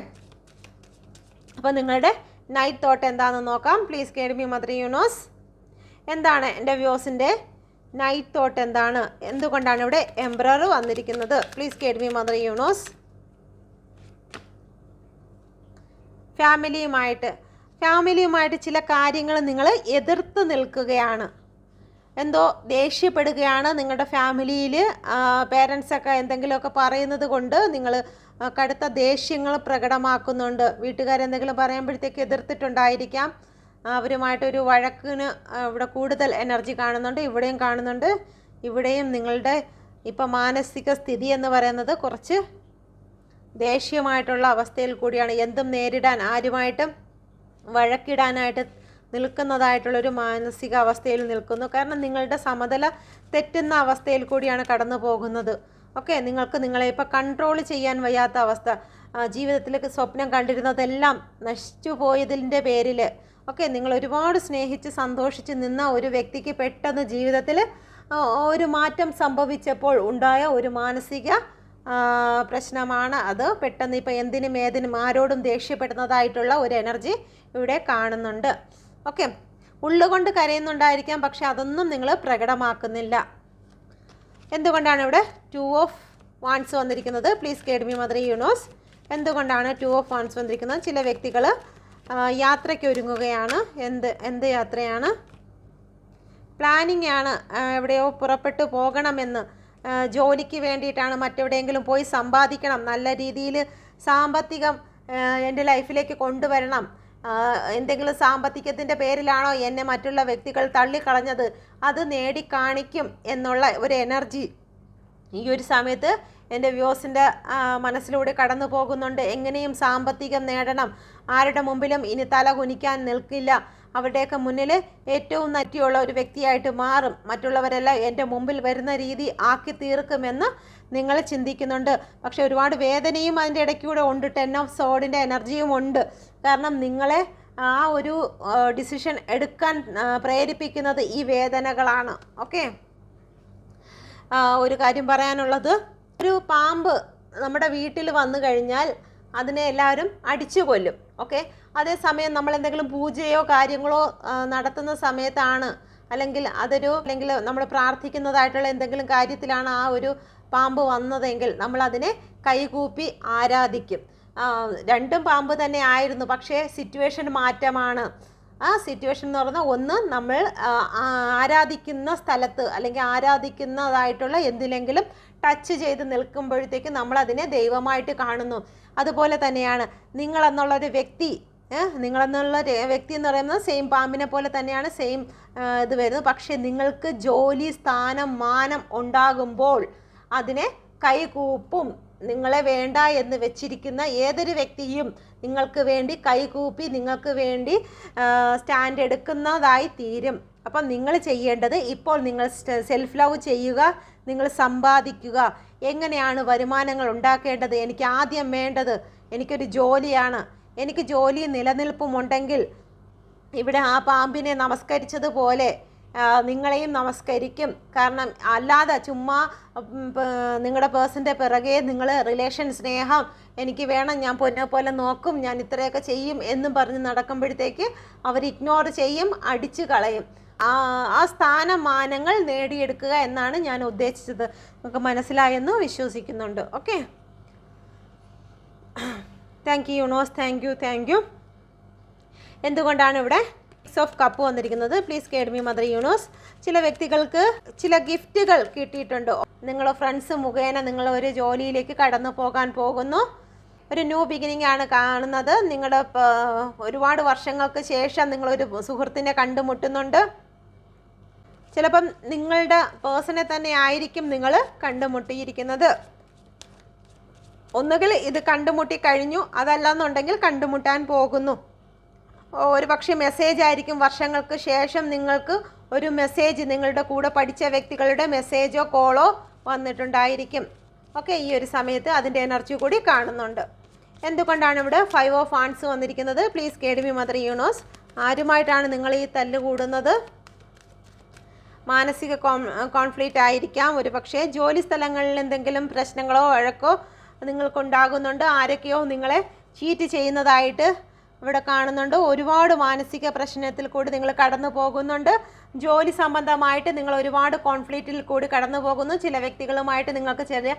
അപ്പോൾ നിങ്ങളുടെ നൈറ്റ് തോട്ട് എന്താണെന്ന് നോക്കാം. Please guide me mother universe. എന്താണ് എൻ്റെ വ്യൂസിൻ്റെ നൈറ്റ് തോട്ട് എന്താണ്? എന്തുകൊണ്ടാണ് ഇവിടെ എംപറർ വന്നിരിക്കുന്നത്? Please guide me mother universe. ഫാമിലിയുമായിട്ട് ചില കാര്യങ്ങൾ നിങ്ങൾ എതിർത്ത് നിൽക്കുകയാണ്, എന്തോ ദേഷ്യപ്പെടുകയാണ്. നിങ്ങളുടെ ഫാമിലിയിൽ പേരൻസൊക്കെ എന്തെങ്കിലുമൊക്കെ പറയുന്നത് കൊണ്ട് നിങ്ങൾ കടുത്ത ദേഷ്യങ്ങൾ പ്രകടമാക്കുന്നുണ്ട്. വീട്ടുകാരെന്തെങ്കിലും പറയുമ്പോഴത്തേക്ക് എതിർത്തിട്ടുണ്ടായിരിക്കാം. അവരുമായിട്ടൊരു വഴക്കിന് ഇവിടെ കൂടുതൽ എനർജി കാണുന്നുണ്ട്, ഇവിടെയും കാണുന്നുണ്ട്. ഇവിടെയും നിങ്ങളുടെ ഇപ്പം മാനസിക സ്ഥിതി എന്ന് പറയുന്നത് കുറച്ച് ദേഷ്യമായിട്ടുള്ള അവസ്ഥയിൽ കൂടിയാണ്. എന്തും നേരിടാൻ, ആരുമായിട്ടും വഴക്കിടാനായിട്ട് നിൽക്കുന്നതായിട്ടുള്ളൊരു മാനസിക അവസ്ഥയിൽ നിൽക്കുന്നു. കാരണം നിങ്ങളുടെ സമനില തെറ്റുന്ന അവസ്ഥയിൽ കൂടിയാണ് കടന്നു പോകുന്നത്. ഓക്കെ, നിങ്ങൾക്ക് നിങ്ങളെ ഇപ്പോൾ കൺട്രോൾ ചെയ്യാൻ വയ്യാത്ത അവസ്ഥ, ജീവിതത്തിലേക്ക് സ്വപ്നം കണ്ടിരുന്നതെല്ലാം നശിച്ചു പോയതിൻ്റെ പേരിൽ ഓക്കെ, നിങ്ങൾ ഒരുപാട് സ്നേഹിച്ച് സന്തോഷിച്ച് നിന്ന ഒരു വ്യക്തിക്ക് പെട്ടെന്ന് ജീവിതത്തിൽ ഒരു മാറ്റം സംഭവിച്ചപ്പോൾ ഉണ്ടായ ഒരു മാനസിക പ്രശ്നമാണ് അത്. പെട്ടെന്ന് ഇപ്പോൾ എന്തിനും ഏതിനും ആരോടും ദേഷ്യപ്പെടുന്നതായിട്ടുള്ള ഒരു എനർജി ഇവിടെ കാണുന്നുണ്ട്. ഓക്കെ, ഉള്ളുകൊണ്ട് കരയുന്നുണ്ടായിരിക്കാം, പക്ഷെ അതൊന്നും നിങ്ങൾ പ്രകടമാക്കുന്നില്ല. എന്തുകൊണ്ടാണ് ഇവിടെ 2 ഓഫ് വാൻസ് വന്നിരിക്കുന്നത്? Please guide me mother universe. എന്തുകൊണ്ടാണ് 2 ഓഫ് വാൻസ് വന്നിരിക്കുന്നത്? ചില വ്യക്തികൾ യാത്രയ്ക്ക് ഒരുങ്ങുകയാണ്. എന്ത് യാത്രയാണ്? പ്ലാനിങ് ആണ്. എവിടെയോ പുറപ്പെട്ടു പോകണമെന്ന്, ജോലിക്ക് വേണ്ടിയിട്ടാണ്, മറ്റെവിടെയെങ്കിലും പോയി സമ്പാദിക്കണം, നല്ല രീതിയിൽ സാമ്പത്തികം എൻ്റെ ലൈഫിലേക്ക് കൊണ്ടുവരണം. എന്തെങ്കിലും സാമ്പത്തികത്തിൻ്റെ പേരിലാണോ എന്നെ മറ്റുള്ള വ്യക്തികൾ തള്ളിക്കളഞ്ഞത്, അത് നേടിക്കാണിക്കും എന്നുള്ള ഒരു എനർജി ഈ ഒരു സമയത്ത് എൻ്റെ വ്യൂസിൻ്റെ മനസ്സിലൂടെ കടന്നു പോകുന്നുണ്ട്. എങ്ങനെയും സാമ്പത്തികം നേടണം, ആരുടെ മുമ്പിലും ഇനി തല കുനിക്കാൻ നിൽക്കില്ല, അവരുടെയൊക്കെ മുന്നിൽ ഏറ്റവും നറ്റിയുള്ള ഒരു വ്യക്തിയായിട്ട് മാറും, മറ്റുള്ളവരെല്ലാം എൻ്റെ മുമ്പിൽ വരുന്ന രീതി ആക്കി തീർക്കുമെന്ന് നിങ്ങൾ ചിന്തിക്കുന്നുണ്ട്. പക്ഷെ ഒരുപാട് വേദനയും അതിൻ്റെ ഇടയ്ക്കൂടെ ഉണ്ട്. 10 ഓഫ് സോഡിൻ്റെ എനർജിയും ഉണ്ട്. കാരണം നിങ്ങളെ ആ ഒരു ഡിസിഷൻ എടുക്കാൻ പ്രേരിപ്പിക്കുന്നത് ഈ വേദനകളാണ്. ഓക്കെ, ഒരു കാര്യം പറയാനുള്ളത്, ഒരു പാമ്പ് നമ്മുടെ വീട്ടിൽ വന്നു കഴിഞ്ഞാൽ അതിനെ എല്ലാവരും അടിച്ചു കൊല്ലും. ഓക്കെ, അതേസമയം നമ്മൾ എന്തെങ്കിലും പൂജയോ കാര്യങ്ങളോ നടത്തുന്ന സമയത്താണ്, അല്ലെങ്കിൽ നമ്മൾ പ്രാർത്ഥിക്കുന്നതായിട്ടുള്ള എന്തെങ്കിലും കാര്യത്തിലാണ് ആ ഒരു പാമ്പ് വന്നതെങ്കിൽ നമ്മൾ അതിനെ കൈകൂപ്പി ആരാധിക്കും. രണ്ടും പാമ്പ് തന്നെ ആയിരുന്നു, പക്ഷേ സിറ്റുവേഷൻ മാറ്റമാണ്. ആ സിറ്റുവേഷൻ എന്ന് പറഞ്ഞാൽ, ഒന്ന് നമ്മൾ ആരാധിക്കുന്ന സ്ഥലത്ത് അല്ലെങ്കിൽ ആരാധിക്കുന്നതായിട്ടുള്ള എന്തിലെങ്കിലും ടച്ച് ചെയ്ത് നിൽക്കുമ്പോഴത്തേക്ക് നമ്മളതിനെ ദൈവമായിട്ട് കാണുന്നു. അതുപോലെ തന്നെയാണ് നിങ്ങളെന്നുള്ളൊരു വ്യക്തി, നിങ്ങളെന്നുള്ള വ്യക്തി എന്ന് പറയുന്നത് സെയിം പാമ്പിനെ പോലെ തന്നെയാണ്, സെയിം ഇത് വരുന്നത്. പക്ഷേ നിങ്ങൾക്ക് ജോലി, സ്ഥാനം, മാനം ഉണ്ടാകുമ്പോൾ അതിനെ കൈകൂപ്പും. നിങ്ങളെ വേണ്ട എന്ന് വെച്ചിരിക്കുന്ന ഏതൊരു വ്യക്തിയും നിങ്ങൾക്ക് വേണ്ടി കൈകൂപ്പി നിങ്ങൾക്ക് വേണ്ടി സ്റ്റാൻഡ് എടുക്കുന്നതായി തീരും. അപ്പം നിങ്ങൾ ചെയ്യേണ്ടത്, ഇപ്പോൾ നിങ്ങൾ സെൽഫ് ലവ് ചെയ്യുക, നിങ്ങൾ സമ്പാദിക്കുക. എങ്ങനെയാണ് വരുമാനങ്ങൾ ഉണ്ടാക്കേണ്ടത്? എനിക്ക് ആദ്യം വേണ്ടത് എനിക്കൊരു ജോലിയാണ്. എനിക്ക് ജോലി നിലനിൽപ്പുമുണ്ടെങ്കിൽ ഇവിടെ ആ പാമ്പിനെ നമസ്കരിച്ചതുപോലെ നിങ്ങളെയും നമസ്കരിക്കും. കാരണം അല്ലാതെ ചുമ്മാ നിങ്ങളുടെ പേഴ്സൻ്റെ പിറകെ നിങ്ങൾ റിലേഷൻ, സ്നേഹം എനിക്ക് വേണം, ഞാൻ പൊന്നെ പോലെ നോക്കും, ഞാൻ ഇത്രയൊക്കെ ചെയ്യും എന്നും പറഞ്ഞ് നടക്കുമ്പോഴത്തേക്ക് അവർ ഇഗ്നോർ ചെയ്യും, അടിച്ചു കളയും. ആ സ്ഥാനമാനങ്ങൾ നേടിയെടുക്കുക എന്നാണ് ഞാൻ ഉദ്ദേശിച്ചത്. നമുക്ക് മനസ്സിലായെന്ന് വിശ്വസിക്കുന്നുണ്ട്. Okay, thank you universe, thank U. എന്തുകൊണ്ടാണ് ഇവിടെ 6 ഓഫ് കപ്പ് വന്നിരിക്കുന്നത്? Please guide me mother universe. ചില വ്യക്തികൾക്ക് ചില ഗിഫ്റ്റുകൾ കിട്ടിയിട്ടുണ്ട്. നിങ്ങൾ ഫ്രണ്ട്സ് മുഖേന നിങ്ങൾ ഒരു ജോലിയിലേക്ക് കടന്നു പോകാൻ പോകുന്നു. ഒരു ന്യൂ ബിഗിനിങ് ആണ് കാണുന്നത്. നിങ്ങളുടെ ഒരുപാട് വർഷങ്ങൾക്ക് ശേഷം നിങ്ങളൊരു സുഹൃത്തിനെ കണ്ടുമുട്ടുന്നുണ്ട്. ചിലപ്പം നിങ്ങളുടെ പേഴ്സണെ തന്നെ ആയിരിക്കും നിങ്ങൾ കണ്ടുമുട്ടിയിരിക്കുന്നത്. ഒന്നുകിൽ ഇത് കണ്ടുമുട്ടി കഴിഞ്ഞു, അതല്ലെന്നുണ്ടെങ്കിൽ കണ്ടുമുട്ടാൻ പോകുന്നു. ഒരു പക്ഷേ മെസ്സേജ് ആയിരിക്കും. വർഷങ്ങൾക്ക് ശേഷം നിങ്ങൾക്ക് ഒരു മെസ്സേജ്, നിങ്ങളുടെ കൂടെ പഠിച്ച വ്യക്തികളുടെ മെസ്സേജോ കോളോ വന്നിട്ടുണ്ടായിരിക്കും. ഓക്കെ, ഈ ഒരു സമയത്ത് അതിൻ്റെ എനർജി കൂടി കാണുന്നുണ്ട്. എന്തുകൊണ്ടാണ് ഇവിടെ 5 ഓഫ് വാൻസ് വന്നിരിക്കുന്നത്? Please guide me mother universe. ആരുമായിട്ടാണ് നിങ്ങൾ ഈ തല്ല് കൂടുന്നത്? മാനസിക കോൺഫ്ലിക്റ്റ് ആയിരിക്കാം. ഒരു പക്ഷേ ജോലി സ്ഥലങ്ങളിൽ എന്തെങ്കിലും പ്രശ്നങ്ങളോ വഴക്കോ നിങ്ങൾക്കുണ്ടാകുന്നുണ്ട്. ആരൊക്കെയോ നിങ്ങളെ ചീറ്റ് ചെയ്യുന്നതായിട്ട് ഇവിടെ കാണുന്നുണ്ട്. ഒരുപാട് മാനസിക പ്രശ്നത്തിൽ കൂടി നിങ്ങൾ കടന്നു പോകുന്നുണ്ട്. ജോലി സംബന്ധമായിട്ട് നിങ്ങൾ ഒരുപാട് കോൺഫ്ലിക്റ്റിൽ കൂടി കടന്നു പോകുന്നു. ചില വ്യക്തികളുമായിട്ട് നിങ്ങൾക്ക് ചെറിയ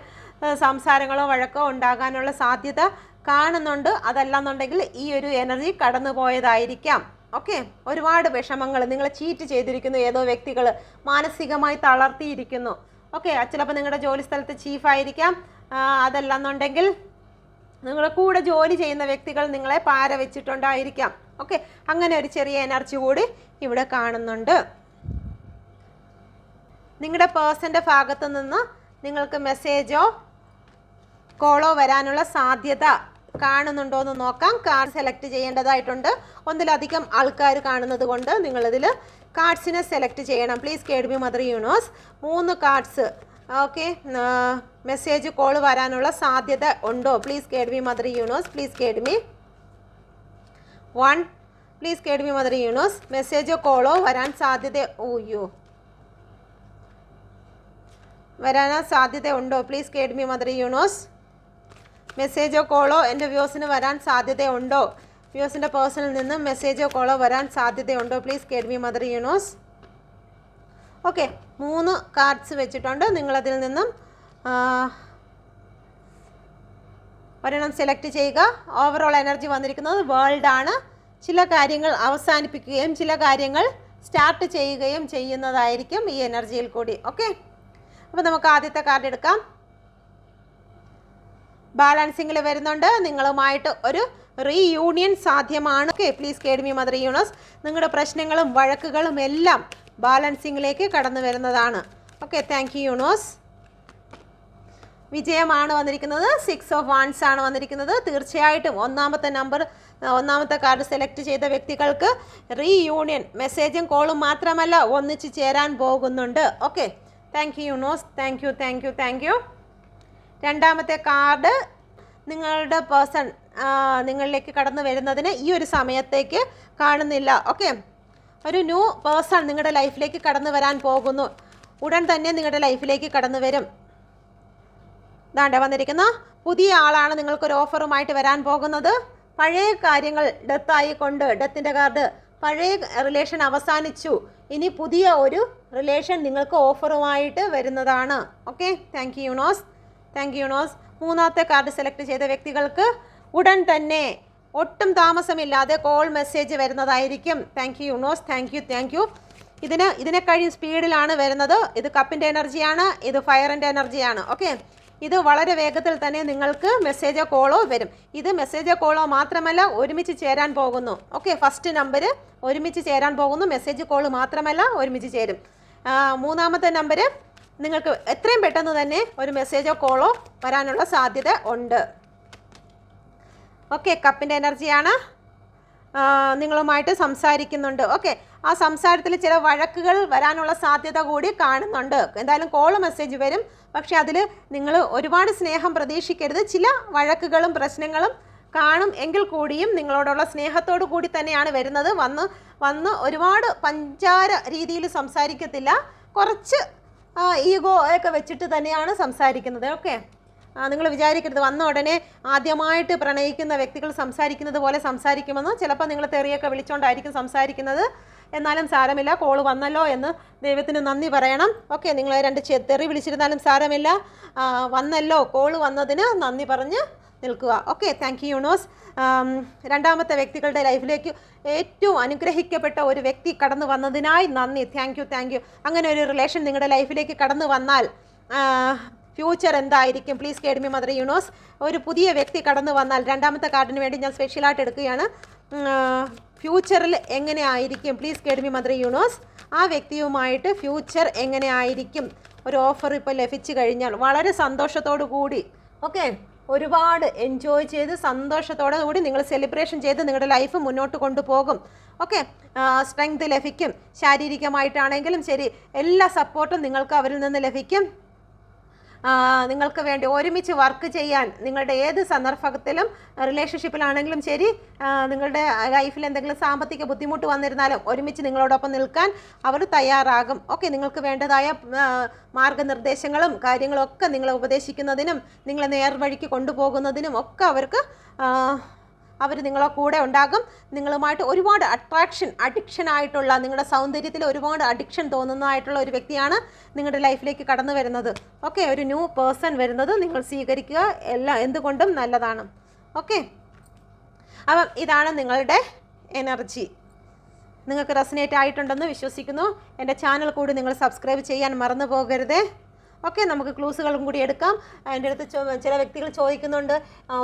സംസാരങ്ങളോ വഴക്കോ ഉണ്ടാകാനുള്ള സാധ്യത കാണുന്നുണ്ട്. അതല്ലെന്നുണ്ടെങ്കിൽ ഈ ഒരു എനർജി കടന്നു പോയതായിരിക്കാം. ഓക്കെ, ഒരുപാട് വിഷമങ്ങൾ, നിങ്ങൾ ചീറ്റ് ചെയ്തിരിക്കുന്നു, ഏതോ വ്യക്തികൾ മാനസികമായി തളർത്തിയിരിക്കുന്നു. ഓക്കെ, ചിലപ്പോൾ നിങ്ങളുടെ ജോലി സ്ഥലത്ത് ചീഫായിരിക്കാം. അതല്ലെന്നുണ്ടെങ്കിൽ നിങ്ങളുടെ കൂടെ ജോലി ചെയ്യുന്ന വ്യക്തികൾ നിങ്ങളെ പാര വെച്ചിട്ടുണ്ടായിരിക്കാം. ഓക്കെ, അങ്ങനെ ഒരു ചെറിയ എനർജി കൂടി ഇവിടെ കാണുന്നുണ്ട്. നിങ്ങളുടെ പേഴ്സൻ്റെ ഭാഗത്തു നിന്ന് നിങ്ങൾക്ക് മെസ്സേജോ കോളോ വരാനുള്ള സാധ്യത കാണുന്നുണ്ടോ എന്ന് നോക്കാം. കാർഡ് സെലക്ട് ചെയ്യേണ്ടതായിട്ടുണ്ട്. ഒന്നിലധികം ആൾക്കാർ കാണുന്നത് കൊണ്ട് നിങ്ങളിതിൽ കാർഡ്സിനെ സെലക്ട് ചെയ്യണം. Please guide me mother universe. 3 cards. Okay, message call വരാനുള്ള സാധ്യത ഉണ്ടോ? Please guide me mother universe. Please guide me. 1. Please guide me mother universe. മെസ്സേജോ കോളോ വരാൻ സാധ്യത സാധ്യത ഉണ്ടോ? Please guide me mother universe. മെസ്സേജോ കോളോ എൻ്റെ വ്യൂസിന് വരാൻ സാധ്യതയുണ്ടോ? വ്യൂസിൻ്റെ പേഴ്സണിൽ നിന്നും മെസ്സേജോ കോളോ വരാൻ സാധ്യതയുണ്ടോ? Please guide me mother universe. Okay, 3 cards വെച്ചിട്ടുണ്ട്. നിങ്ങളതിൽ നിന്നും ഒരെണ്ണം സെലക്ട് ചെയ്യുക. ഓവറോൾ എനർജി വന്നിരിക്കുന്നത് വേൾഡാണ്. ചില കാര്യങ്ങൾ അവസാനിപ്പിക്കുകയും ചില കാര്യങ്ങൾ സ്റ്റാർട്ട് ചെയ്യുകയും ചെയ്യുന്നതായിരിക്കും ഈ എനർജിയിൽ കൂടി. ഓക്കെ, അപ്പോൾ നമുക്ക് ആദ്യത്തെ കാർഡ് എടുക്കാം. ബാലൻസിങ്ങിൽ വരുന്നുണ്ട്. നിങ്ങളുമായിട്ട് ഒരു റീയൂണിയൻ സാധ്യമാണ്. Okay, please guide me mother universe. നിങ്ങളുടെ പ്രശ്നങ്ങളും വഴക്കുകളും എല്ലാം ബാലൻസിങ്ങിലേക്ക് കടന്നു വരുന്നതാണ്. Okay, thank you universe. വിജയമാണ് വന്നിരിക്കുന്നത്. 6 ഓഫ് വാൻഡ്സ് ആണ് വന്നിരിക്കുന്നത്. തീർച്ചയായിട്ടും ഒന്നാമത്തെ കാർഡ് സെലക്ട് ചെയ്ത വ്യക്തികൾക്ക് റീയൂണിയൻ മെസ്സേജും കോളും മാത്രമല്ല ഒന്നിച്ച് ചേരാൻ പോകുന്നുണ്ട്. Okay, thank you universe. Thank you, thank you, thank U. രണ്ടാമത്തെ കാർഡ്, നിങ്ങളുടെ പേഴ്സൺ നിങ്ങളിലേക്ക് കടന്നു വരുന്നതിന് ഈ ഒരു സമയത്തേക്ക് കാണുന്നില്ല. ഓക്കെ, ഒരു ന്യൂ പേഴ്സൺ നിങ്ങളുടെ ലൈഫിലേക്ക് കടന്നു വരാൻ പോകുന്നു. ഉടൻ തന്നെ നിങ്ങളുടെ ലൈഫിലേക്ക് കടന്നു വരും. ദാണ്ടെ വന്നിരിക്കുന്ന പുതിയ ആളാണ് നിങ്ങൾക്കൊരു ഓഫറുമായിട്ട് വരാൻ പോകുന്നത്. പഴയ കാര്യങ്ങൾ ഡെത്തായിക്കൊണ്ട്, ഡെത്തിൻ്റെ കാർഡ്, പഴയ റിലേഷൻ അവസാനിച്ചു. ഇനി പുതിയ ഒരു റിലേഷൻ നിങ്ങൾക്ക് ഓഫറുമായിട്ട് വരുന്നതാണ്. Okay, thank you universe. Thank you universe. മൂന്നാമത്തെ കാർഡ് സെലക്ട് ചെയ്ത വ്യക്തികൾക്ക് ഉടൻ തന്നെ ഒട്ടും താമസമില്ലാതെ കോൾ മെസ്സേജ് വരുന്നതായിരിക്കും. Thank you universe. Thank you, thank you. ഇതിനെക്കഴിഞ്ഞ് സ്പീഡിലാണ് വരുന്നത്. ഇത് കപ്പിൻ്റെ എനർജിയാണ്, ഇത് ഫയറിൻ്റെ എനർജിയാണ്. ഓക്കെ, ഇത് വളരെ വേഗത്തിൽ തന്നെ നിങ്ങൾക്ക് മെസ്സേജോ കോളോ വരും. ഇത് മെസ്സേജോ കോളോ മാത്രമല്ല, ഒരുമിച്ച് ചേരാൻ പോകുന്നു. ഓക്കെ, ഫസ്റ്റ് നമ്പർ ഒരുമിച്ച് ചേരാൻ പോകുന്നു. മെസ്സേജ് കോള് മാത്രമല്ല, ഒരുമിച്ച് ചേരും. മൂന്നാമത്തെ നമ്പർ നിങ്ങൾക്ക് എത്രയും പെട്ടെന്ന് തന്നെ ഒരു മെസ്സേജോ കോളോ വരാനുള്ള സാധ്യത ഉണ്ട്. ഓക്കെ, കപ്പിൻ്റെ എനർജിയാണ്. നിങ്ങളുമായിട്ട് സംസാരിക്കുന്നുണ്ട്. ഓക്കെ, ആ സംസാരത്തിൽ ചില വഴക്കുകൾ വരാനുള്ള സാധ്യത കൂടി കാണുന്നുണ്ട്. എന്തായാലും കോള് മെസ്സേജ് വരും, പക്ഷെ അതിൽ നിങ്ങൾ ഒരുപാട് സ്നേഹം പ്രതീക്ഷിക്കരുത്. ചില വഴക്കുകളും പ്രശ്നങ്ങളും കാണും. എങ്കിൽ കൂടിയും നിങ്ങളോടുള്ള സ്നേഹത്തോടു കൂടി തന്നെയാണ് വരുന്നത്. വന്ന് ഒരുപാട് പഞ്ചാര രീതിയിൽ സംസാരിക്കത്തില്ല. കുറച്ച് ഈഗോ ഒക്കെ വെച്ചിട്ട് തന്നെയാണ് സംസാരിക്കുന്നത്. ഓക്കെ, നിങ്ങൾ വിചാരിക്കരുത് വന്ന ഉടനെ ആദ്യമായിട്ട് പ്രണയിക്കുന്ന വ്യക്തികൾ സംസാരിക്കുന്നത് പോലെ സംസാരിക്കുമെന്ന്. ചിലപ്പോൾ നിങ്ങൾ തെറിയൊക്കെ വിളിച്ചുകൊണ്ടായിരിക്കും സംസാരിക്കുന്നത്. എന്നാലും സാരമില്ല, കോള് വന്നല്ലോ എന്ന് ദൈവത്തിന് നന്ദി പറയണം. ഓക്കെ, നിങ്ങൾ 2 തെറി വിളിച്ചിരുന്നാലും സാരമില്ല, വന്നല്ലോ, കോള് വന്നതിന് നന്ദി പറഞ്ഞ് നിൽക്കുക. Okay, thank you universe. രണ്ടാമത്തെ വ്യക്തികളുടെ ലൈഫിലേക്ക് ഏറ്റവും അനുഗ്രഹിക്കപ്പെട്ട ഒരു വ്യക്തി കടന്നു വന്നതിനായി നന്ദി. Thank you, thank U. അങ്ങനെ ഒരു റിലേഷൻ നിങ്ങളുടെ ലൈഫിലേക്ക് കടന്നു വന്നാൽ ഫ്യൂച്ചർ എന്തായിരിക്കും? Please guide me mother universe. ഒരു പുതിയ വ്യക്തി കടന്നു വന്നാൽ, രണ്ടാമത്തെ കാർഡിന് വേണ്ടി ഞാൻ സ്പെഷ്യലായിട്ട് എടുക്കുകയാണ്. ഫ്യൂച്ചറിൽ എങ്ങനെ ആയിരിക്കും? Please guide me mother universe. ആ വ്യക്തിയുമായിട്ട് ഫ്യൂച്ചർ എങ്ങനെ ആയിരിക്കും? ഒരു ഓഫർ ഇപ്പോൾ ലഭിച്ചു കഴിഞ്ഞാൽ വളരെ സന്തോഷത്തോടു കൂടി, ഓക്കെ, ഒരുപാട് എൻജോയ് ചെയ്ത് സന്തോഷത്തോടു കൂടി നിങ്ങൾ സെലിബ്രേഷൻ ചെയ്ത് നിങ്ങളുടെ ലൈഫ് മുന്നോട്ട് കൊണ്ടുപോകും. ഓക്കെ, സ്ട്രെങ്ത് ലഭിക്കും. ശാരീരികമായിട്ടാണെങ്കിലും ശരി, എല്ലാ സപ്പോർട്ടും നിങ്ങൾക്ക് അവരിൽ നിന്ന് ലഭിക്കും. നിങ്ങൾക്ക് വേണ്ടി ഒരുമിച്ച് വർക്ക് ചെയ്യാൻ, നിങ്ങളുടെ ഏത് സന്ദർഭത്തിലും റിലേഷൻഷിപ്പിലാണെങ്കിലും ശരി, നിങ്ങളുടെ ലൈഫിൽ എന്തെങ്കിലും സാമ്പത്തിക ബുദ്ധിമുട്ട് വന്നിരുന്നാലും ഒരുമിച്ച് നിങ്ങളോടൊപ്പം നിൽക്കാൻ അവർ തയ്യാറാകും. ഓക്കെ, നിങ്ങൾക്ക് വേണ്ടതായ മാർഗനിർദ്ദേശങ്ങളും കാര്യങ്ങളൊക്കെ നിങ്ങളെ ഉപദേശിക്കുന്നതിനും നിങ്ങളെ നേർവഴിക്ക് കൊണ്ടുപോകുന്നതിനും ഒക്കെ അവർ നിങ്ങളെ കൂടെ ഉണ്ടാകും. നിങ്ങളുമായിട്ട് ഒരുപാട് അഡിക്ഷൻ ആയിട്ടുള്ള, നിങ്ങളുടെ സൗന്ദര്യത്തിൽ ഒരുപാട് അഡിക്ഷൻ തോന്നുന്നതായിട്ടുള്ള ഒരു വ്യക്തിയാണ് നിങ്ങളുടെ ലൈഫിലേക്ക് കടന്നു വരുന്നത്. ഓക്കെ, ഒരു ന്യൂ പേഴ്സൺ വരുന്നത് നിങ്ങൾ സ്വീകരിക്കുക, എല്ലാം എന്തുകൊണ്ടും നല്ലതാണ്. ഓക്കെ, അപ്പം ഇതാണ് നിങ്ങളുടെ എനർജി. നിങ്ങൾക്ക് റെസനേറ്റ് ആയിട്ടുണ്ടെന്ന് വിശ്വസിക്കുന്നു. എൻ്റെ ചാനൽ കൂടി നിങ്ങൾ സബ്സ്ക്രൈബ് ചെയ്യാൻ മറന്നു പോകരുതേ. ഓക്കെ, നമുക്ക് ക്ലൂസുകളും കൂടി എടുക്കാം. എൻ്റെ അടുത്ത് ചില വ്യക്തികൾ ചോദിക്കുന്നുണ്ട്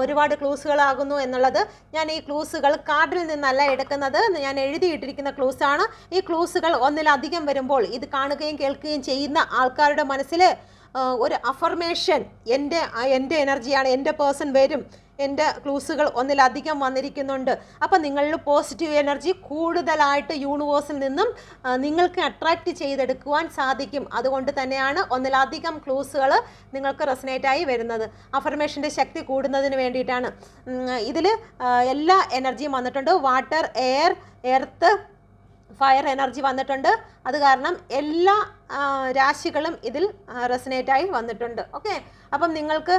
ഒരുപാട് ക്ലൂസുകളാകുന്നു എന്നുള്ളത്. ഞാൻ ഈ ക്ലൂസുകൾ കാർഡിൽ നിന്നല്ല എടുക്കുന്നത്, ഞാൻ എഴുതിയിട്ടിരിക്കുന്ന ക്ലൂസാണ്. ഈ ക്ലൂസുകൾ ഒന്നിലധികം വരുമ്പോൾ ഇത് കാണുകയും കേൾക്കുകയും ചെയ്യുന്ന ആൾക്കാരുടെ മനസ്സിൽ ഒരു അഫർമേഷൻ, എൻ്റെ എനർജിയാണ്, എൻ്റെ പേഴ്സൺ വരും, എൻ്റെ ക്ലൂസുകൾ ഒന്നിലധികം വന്നിരിക്കുന്നുണ്ട്. അപ്പം നിങ്ങളിൽ പോസിറ്റീവ് എനർജി കൂടുതലായിട്ട് യൂണിവേഴ്സിൽ നിന്നും നിങ്ങൾക്ക് അട്രാക്റ്റ് ചെയ്തെടുക്കുവാൻ സാധിക്കും. അതുകൊണ്ട് തന്നെയാണ് ഒന്നിലധികം ക്ലൂസുകൾ നിങ്ങൾക്ക് റെസനേറ്റായി വരുന്നത്. അഫർമേഷൻ്റെ ശക്തി കൂടുന്നതിന് വേണ്ടിയിട്ടാണ്. ഇതിൽ എല്ലാ എനർജിയും വന്നിട്ടുണ്ട്. Water, air, earth, fire energy വന്നിട്ടുണ്ട്. അത് കാരണം എല്ലാ രാശികളും ഇതിൽ റെസനേറ്റായി വന്നിട്ടുണ്ട്. ഓക്കെ, അപ്പം നിങ്ങൾക്ക്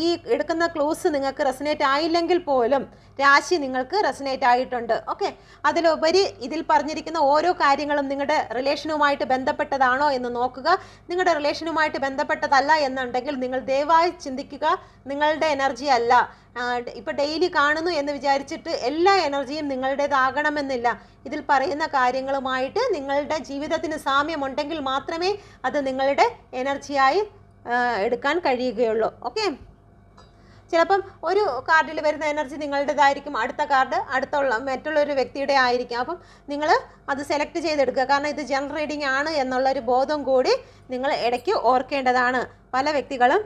ഈ എടുക്കുന്ന ക്ലൂസ് നിങ്ങൾക്ക് റെസനേറ്റ് ആയില്ലെങ്കിൽ പോലും രാശി നിങ്ങൾക്ക് റെസനേറ്റ് ആയിട്ടുണ്ട്. ഓക്കെ, അതിലുപരി ഇതിൽ പറഞ്ഞിരിക്കുന്ന ഓരോ കാര്യങ്ങളും നിങ്ങളുടെ റിലേഷനുമായിട്ട് ബന്ധപ്പെട്ടതാണോ എന്ന് നോക്കുക. നിങ്ങളുടെ റിലേഷനുമായിട്ട് ബന്ധപ്പെട്ടതല്ല എന്നുണ്ടെങ്കിൽ നിങ്ങൾ ദയവായി ചിന്തിക്കുക, നിങ്ങളുടെ എനർജി അല്ല. ഇപ്പോൾ ഡെയിലി കാണുന്നു എന്ന് വിചാരിച്ചിട്ട് എല്ലാ എനർജിയും നിങ്ങളുടേതാകണമെന്നില്ല. ഇതിൽ പറയുന്ന കാര്യങ്ങളുമായിട്ട് നിങ്ങളുടെ ജീവിതത്തിന് സാമ്യമുണ്ടെങ്കിൽ മാത്രമേ അത് നിങ്ങളുടെ എനർജിയായി എടുക്കാൻ കഴിയുകയുള്ളൂ. ഓക്കെ, ചിലപ്പം ഒരു കാർഡിൽ വരുന്ന എനർജി നിങ്ങളുടേതായിരിക്കും, അടുത്ത കാർഡ് മറ്റുള്ളൊരു വ്യക്തിയുടെ ആയിരിക്കും. അപ്പം നിങ്ങൾ അത് സെലക്ട് ചെയ്തെടുക്കുക. കാരണം ഇത് ജനറൽ റീഡിംഗ് ആണ് എന്നുള്ളൊരു ബോധം കൂടി നിങ്ങൾ ഇടയ്ക്ക് ഓർക്കേണ്ടതാണ്. പല വ്യക്തികളും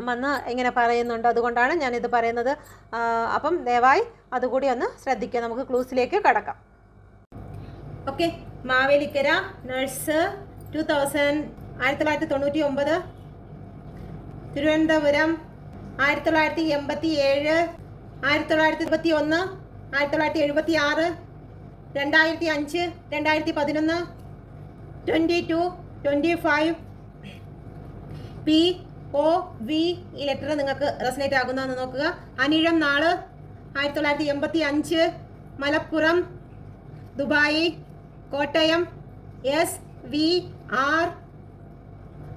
വന്ന് ഇങ്ങനെ പറയുന്നുണ്ട്, അതുകൊണ്ടാണ് ഞാനിത് പറയുന്നത്. അപ്പം ദയവായി അതുകൂടി ഒന്ന് ശ്രദ്ധിക്കുക. നമുക്ക് ക്ലൂസിലേക്ക് കടക്കാം. Okay, Mavelikara nurse 1999, Thiruvananthapuram 1987, 1921, 1976, 2005, 2011, 22, 25, POV ഈ ലെറ്റർ നിങ്ങൾക്ക് റെസനേറ്റ് ആകുന്നതെന്ന് നോക്കുക. അനിഴം നാള് 1985, Malappuram, Dubai, Kottayam, SVR.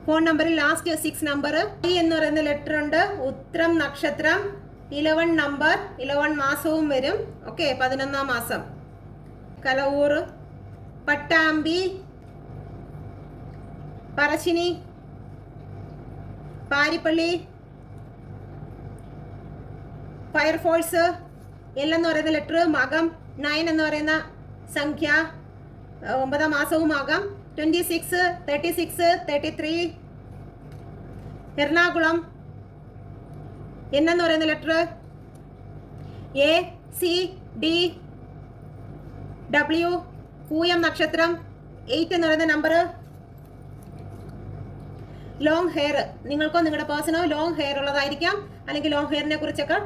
Phone നമ്പറിൽ ലാസ്റ്റ് 6 നമ്പർ. ഈ എന്ന് പറയുന്ന ലെറ്റർ ഉണ്ട്. ഉത്രം നക്ഷത്രം, 11 നമ്പർ, 11 മാസവും വരും. ഓക്കെ, 11ാം മാസം. കലവൂർ, പട്ടാമ്പി, പറശ്ശിനി, പാരിപ്പള്ളി, ഫയർഫോഴ്സ്. എൽ എന്ന് പറയുന്ന ലെറ്റർ, മകം, 9 എന്ന് പറയുന്ന സംഖ്യ, 9ാം മാസവും ആകാം. 26, 36, 33, എറണാകുളം. എൻ എന്ന് പറയുന്ന ലെറ്റർ, ACDW, പൂയം നക്ഷത്രം, 8 എന്ന് പറയുന്ന നമ്പർ. ലോങ് ഹെയർ, നിങ്ങൾക്കോ നിങ്ങളുടെ പേഴ്സണോ ലോങ് ഹെയർ ഉള്ളതായിരിക്കാം, അല്ലെങ്കിൽ ലോങ് ഹെയറിനെ കുറിച്ചൊക്കെ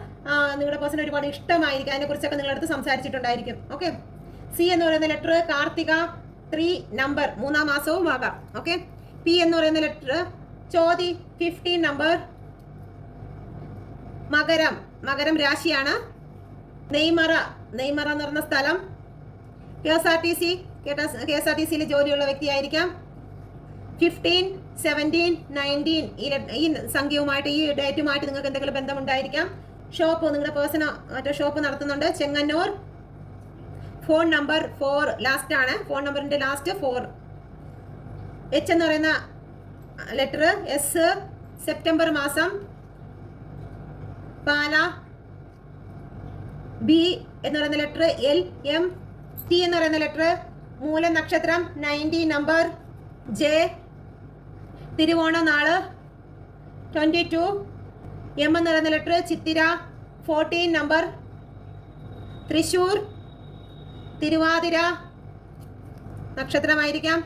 നിങ്ങളുടെ പേഴ്സൺ ഒരുപാട് ഇഷ്ടമായിരിക്കും, അതിനെക്കുറിച്ചൊക്കെ നിങ്ങളുടെ അടുത്ത് സംസാരിച്ചിട്ടുണ്ടായിരിക്കും. ഓക്കെ, സി എന്ന് പറയുന്ന ലെറ്റർ, കാർത്തിക, 3 നമ്പർ, 3ാം മാസവും ആകാം. ഓക്കെ, പി എന്ന് പറയുന്ന ലെറ്റർ, ചോതി, 15 നമ്പർ, മകരം, മകരം രാശിയാണ്. നെയ്മറ എന്ന് പറയുന്ന സ്ഥലം, KSRTC ജോലിയുള്ള വ്യക്തിയായിരിക്കാം. 15, 17, 19 ഈ സംഖ്യയുമായിട്ട്, ഈ ഡേറ്റുമായിട്ട് നിങ്ങൾക്ക് എന്തെങ്കിലും ബന്ധമുണ്ടായിരിക്കാം. ഷോപ്പ്, നിങ്ങളുടെ പേഴ്സണോ മറ്റോ ഷോപ്പ് നടത്തുന്നുണ്ട്, ചെങ്ങന്നൂർ. ഫോൺ നമ്പർ 4 ലാസ്റ്റ് ആണ്, ഫോൺ നമ്പറിന്റെ ലാസ്റ്റ് 4. H എന്ന് പറയുന്ന ലെറ്റർ, S, സെപ്റ്റംബർ മാസം, പാല. B എന്ന് പറയുന്ന ലെറ്റർ, LM. T എന്ന് പറയുന്ന ലെറ്റർ, മൂല നക്ഷത്രം, 90 നമ്പർ, J, തിരുവോണ നാള്, 22. M എന്ന് പറയുന്ന ലെറ്റർ, ചിത്തിര, 14 നമ്പർ, തൃശൂർ. തിരുവാതിര നക്ഷത്രമായിരിക്കാം.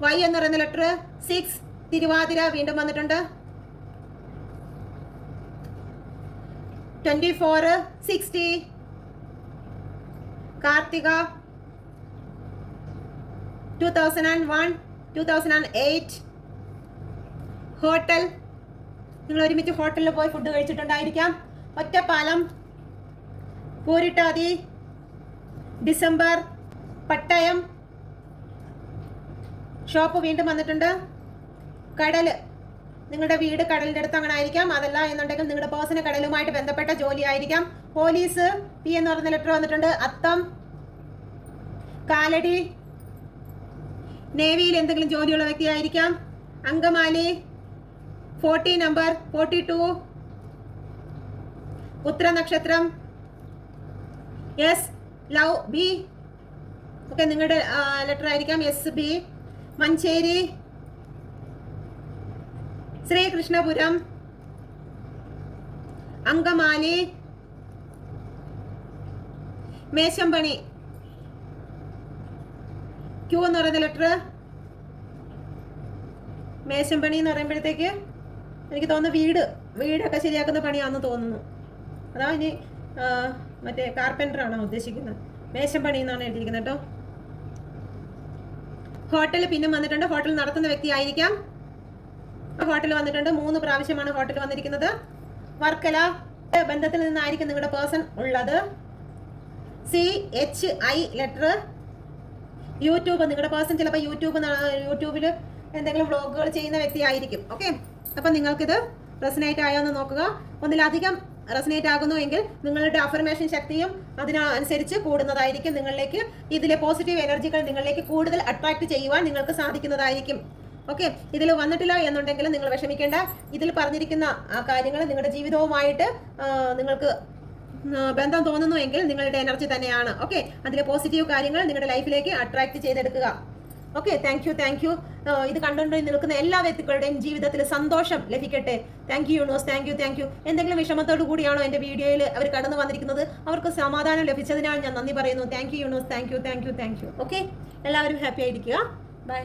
Y എന്ന് പറയുന്ന ലെറ്റർ, 6, തിരുവാതിര വീണ്ടും വന്നിട്ടുണ്ട്. 24, 60, കാർത്തിക. 2001, 2008. ഹോട്ടൽ, നിങ്ങൾ ഒരുമിച്ച് ഹോട്ടലിൽ പോയി ഫുഡ് കഴിച്ചിട്ടുണ്ടായിരിക്കാം. ഒറ്റപ്പാലം, പൂരിട്ടാതി, ഡിസംബർ, പട്ടയം, ഷോപ്പ് വീണ്ടും വന്നിട്ടുണ്ട്. കടല്, നിങ്ങളുടെ വീട് കടലിൻ്റെ അടുത്ത് അങ്ങനെ ആയിരിക്കാം. അതല്ല എന്നുണ്ടെങ്കിൽ നിങ്ങളുടെ പേഴ്സണ് കടലുമായിട്ട് ബന്ധപ്പെട്ട ജോലി ആയിരിക്കാം. പോലീസ്, പി എന്ന് പറയുന്ന ലെറ്റർ വന്നിട്ടുണ്ട്. അത്തം, കാലടി, നേവിയിൽ എന്തെങ്കിലും ജോലിയുള്ള വ്യക്തി ആയിരിക്കാം. അങ്കമാലി, 40 നമ്പർ, 42, ഉത്തര നക്ഷത്രം, എസ്, ലവ്, ബി, ഓക്കെ നിങ്ങളുടെ ലെറ്റർ ആയിരിക്കാം. എസ്, ബി, മഞ്ചേരി, ശ്രീകൃഷ്ണപുരം, അങ്കമാലി, മേശമ്പണി, ക്യൂ എന്ന് പറയുന്ന ലെറ്റർ. മേശമ്പണി എന്ന് പറയുമ്പോഴത്തേക്ക് എനിക്ക് തോന്നുന്നു വീടൊക്കെ ശരിയാക്കുന്ന പണിയാണെന്ന് തോന്നുന്നു. അതാ ഇനി മറ്റേ കാർപ്പൻ്റർ ആണോ ഉദ്ദേശിക്കുന്നത്? മേശമ്പണി എന്നാണ് എഴുതിയിരിക്കുന്നത് കേട്ടോ. ഹോട്ടൽ പിന്നെ വന്നിട്ടുണ്ട്. ഹോട്ടൽ നടത്തുന്ന വ്യക്തി ആയിരിക്കാം. ഹോട്ടൽ വന്നിട്ടുണ്ട്. 3 പ്രാവശ്യമാണ് ഹോട്ടൽ വന്നിരിക്കുന്നത്. വർക്കല, ബന്ധത്തിൽ നിന്നായിരിക്കും നിങ്ങളുടെ പേഴ്സൺ ഉള്ളത്. CHI letter. യൂട്യൂബ്, നിങ്ങളുടെ പേഴ്സൺ ചിലപ്പോൾ യൂട്യൂബിൽ എന്തെങ്കിലും വ്ളോഗുകൾ ചെയ്യുന്ന വ്യക്തി ആയിരിക്കും. ഓക്കെ, അപ്പം നിങ്ങൾക്കിത് റെസനേറ്റ് ആയോ എന്ന് നോക്കുക. ഒന്നിലധികം റെസനേറ്റ് ആകുന്നു എങ്കിൽ നിങ്ങളുടെ അഫർമേഷൻ ശക്തിയും അതിനനുസരിച്ച് കൂടുന്നതായിരിക്കും. നിങ്ങളിലേക്ക് ഇതിലെ പോസിറ്റീവ് എനർജികൾ നിങ്ങളിലേക്ക് കൂടുതൽ അട്രാക്ട് ചെയ്യുവാൻ നിങ്ങൾക്ക് സാധിക്കുന്നതായിരിക്കും. ഓക്കെ, ഇതിൽ വന്നിട്ടില്ല എന്നുണ്ടെങ്കിൽ നിങ്ങൾ വിഷമിക്കേണ്ട. ഇതിൽ പറഞ്ഞിരിക്കുന്ന ആ കാര്യങ്ങൾ നിങ്ങളുടെ ജീവിതവുമായിട്ട് നിങ്ങൾക്ക് ബന്ധം തോന്നുന്നുവെങ്കിൽ നിങ്ങളുടെ എനർജി തന്നെയാണ്. ഓക്കെ, അതിലെ പോസിറ്റീവ് കാര്യങ്ങൾ നിങ്ങളുടെ ലൈഫിലേക്ക് അട്രാക്ട് ചെയ്തെടുക്കുക. Okay, thank U. ഇത് കണ്ടുകൊണ്ട് നിൽക്കുന്ന എല്ലാ വ്യക്തികളുടെയും ജീവിതത്തിൽ സന്തോഷം ലഭിക്കട്ടെ. Thank you universe, thank U. എന്തെങ്കിലും വിഷമത്തോടു കൂടിയാണോ എൻ്റെ വീഡിയോയിൽ അവർ കടന്നു വന്നിരിക്കുന്നത്? അവർക്ക് സമാധാനം ലഭിച്ചതിനാൽ ഞാൻ നന്ദി പറയുന്നു. Thank you universe, thank U. Okay, എല്ലാവരും ഹാപ്പി ആയിരിക്കുക. ബൈ.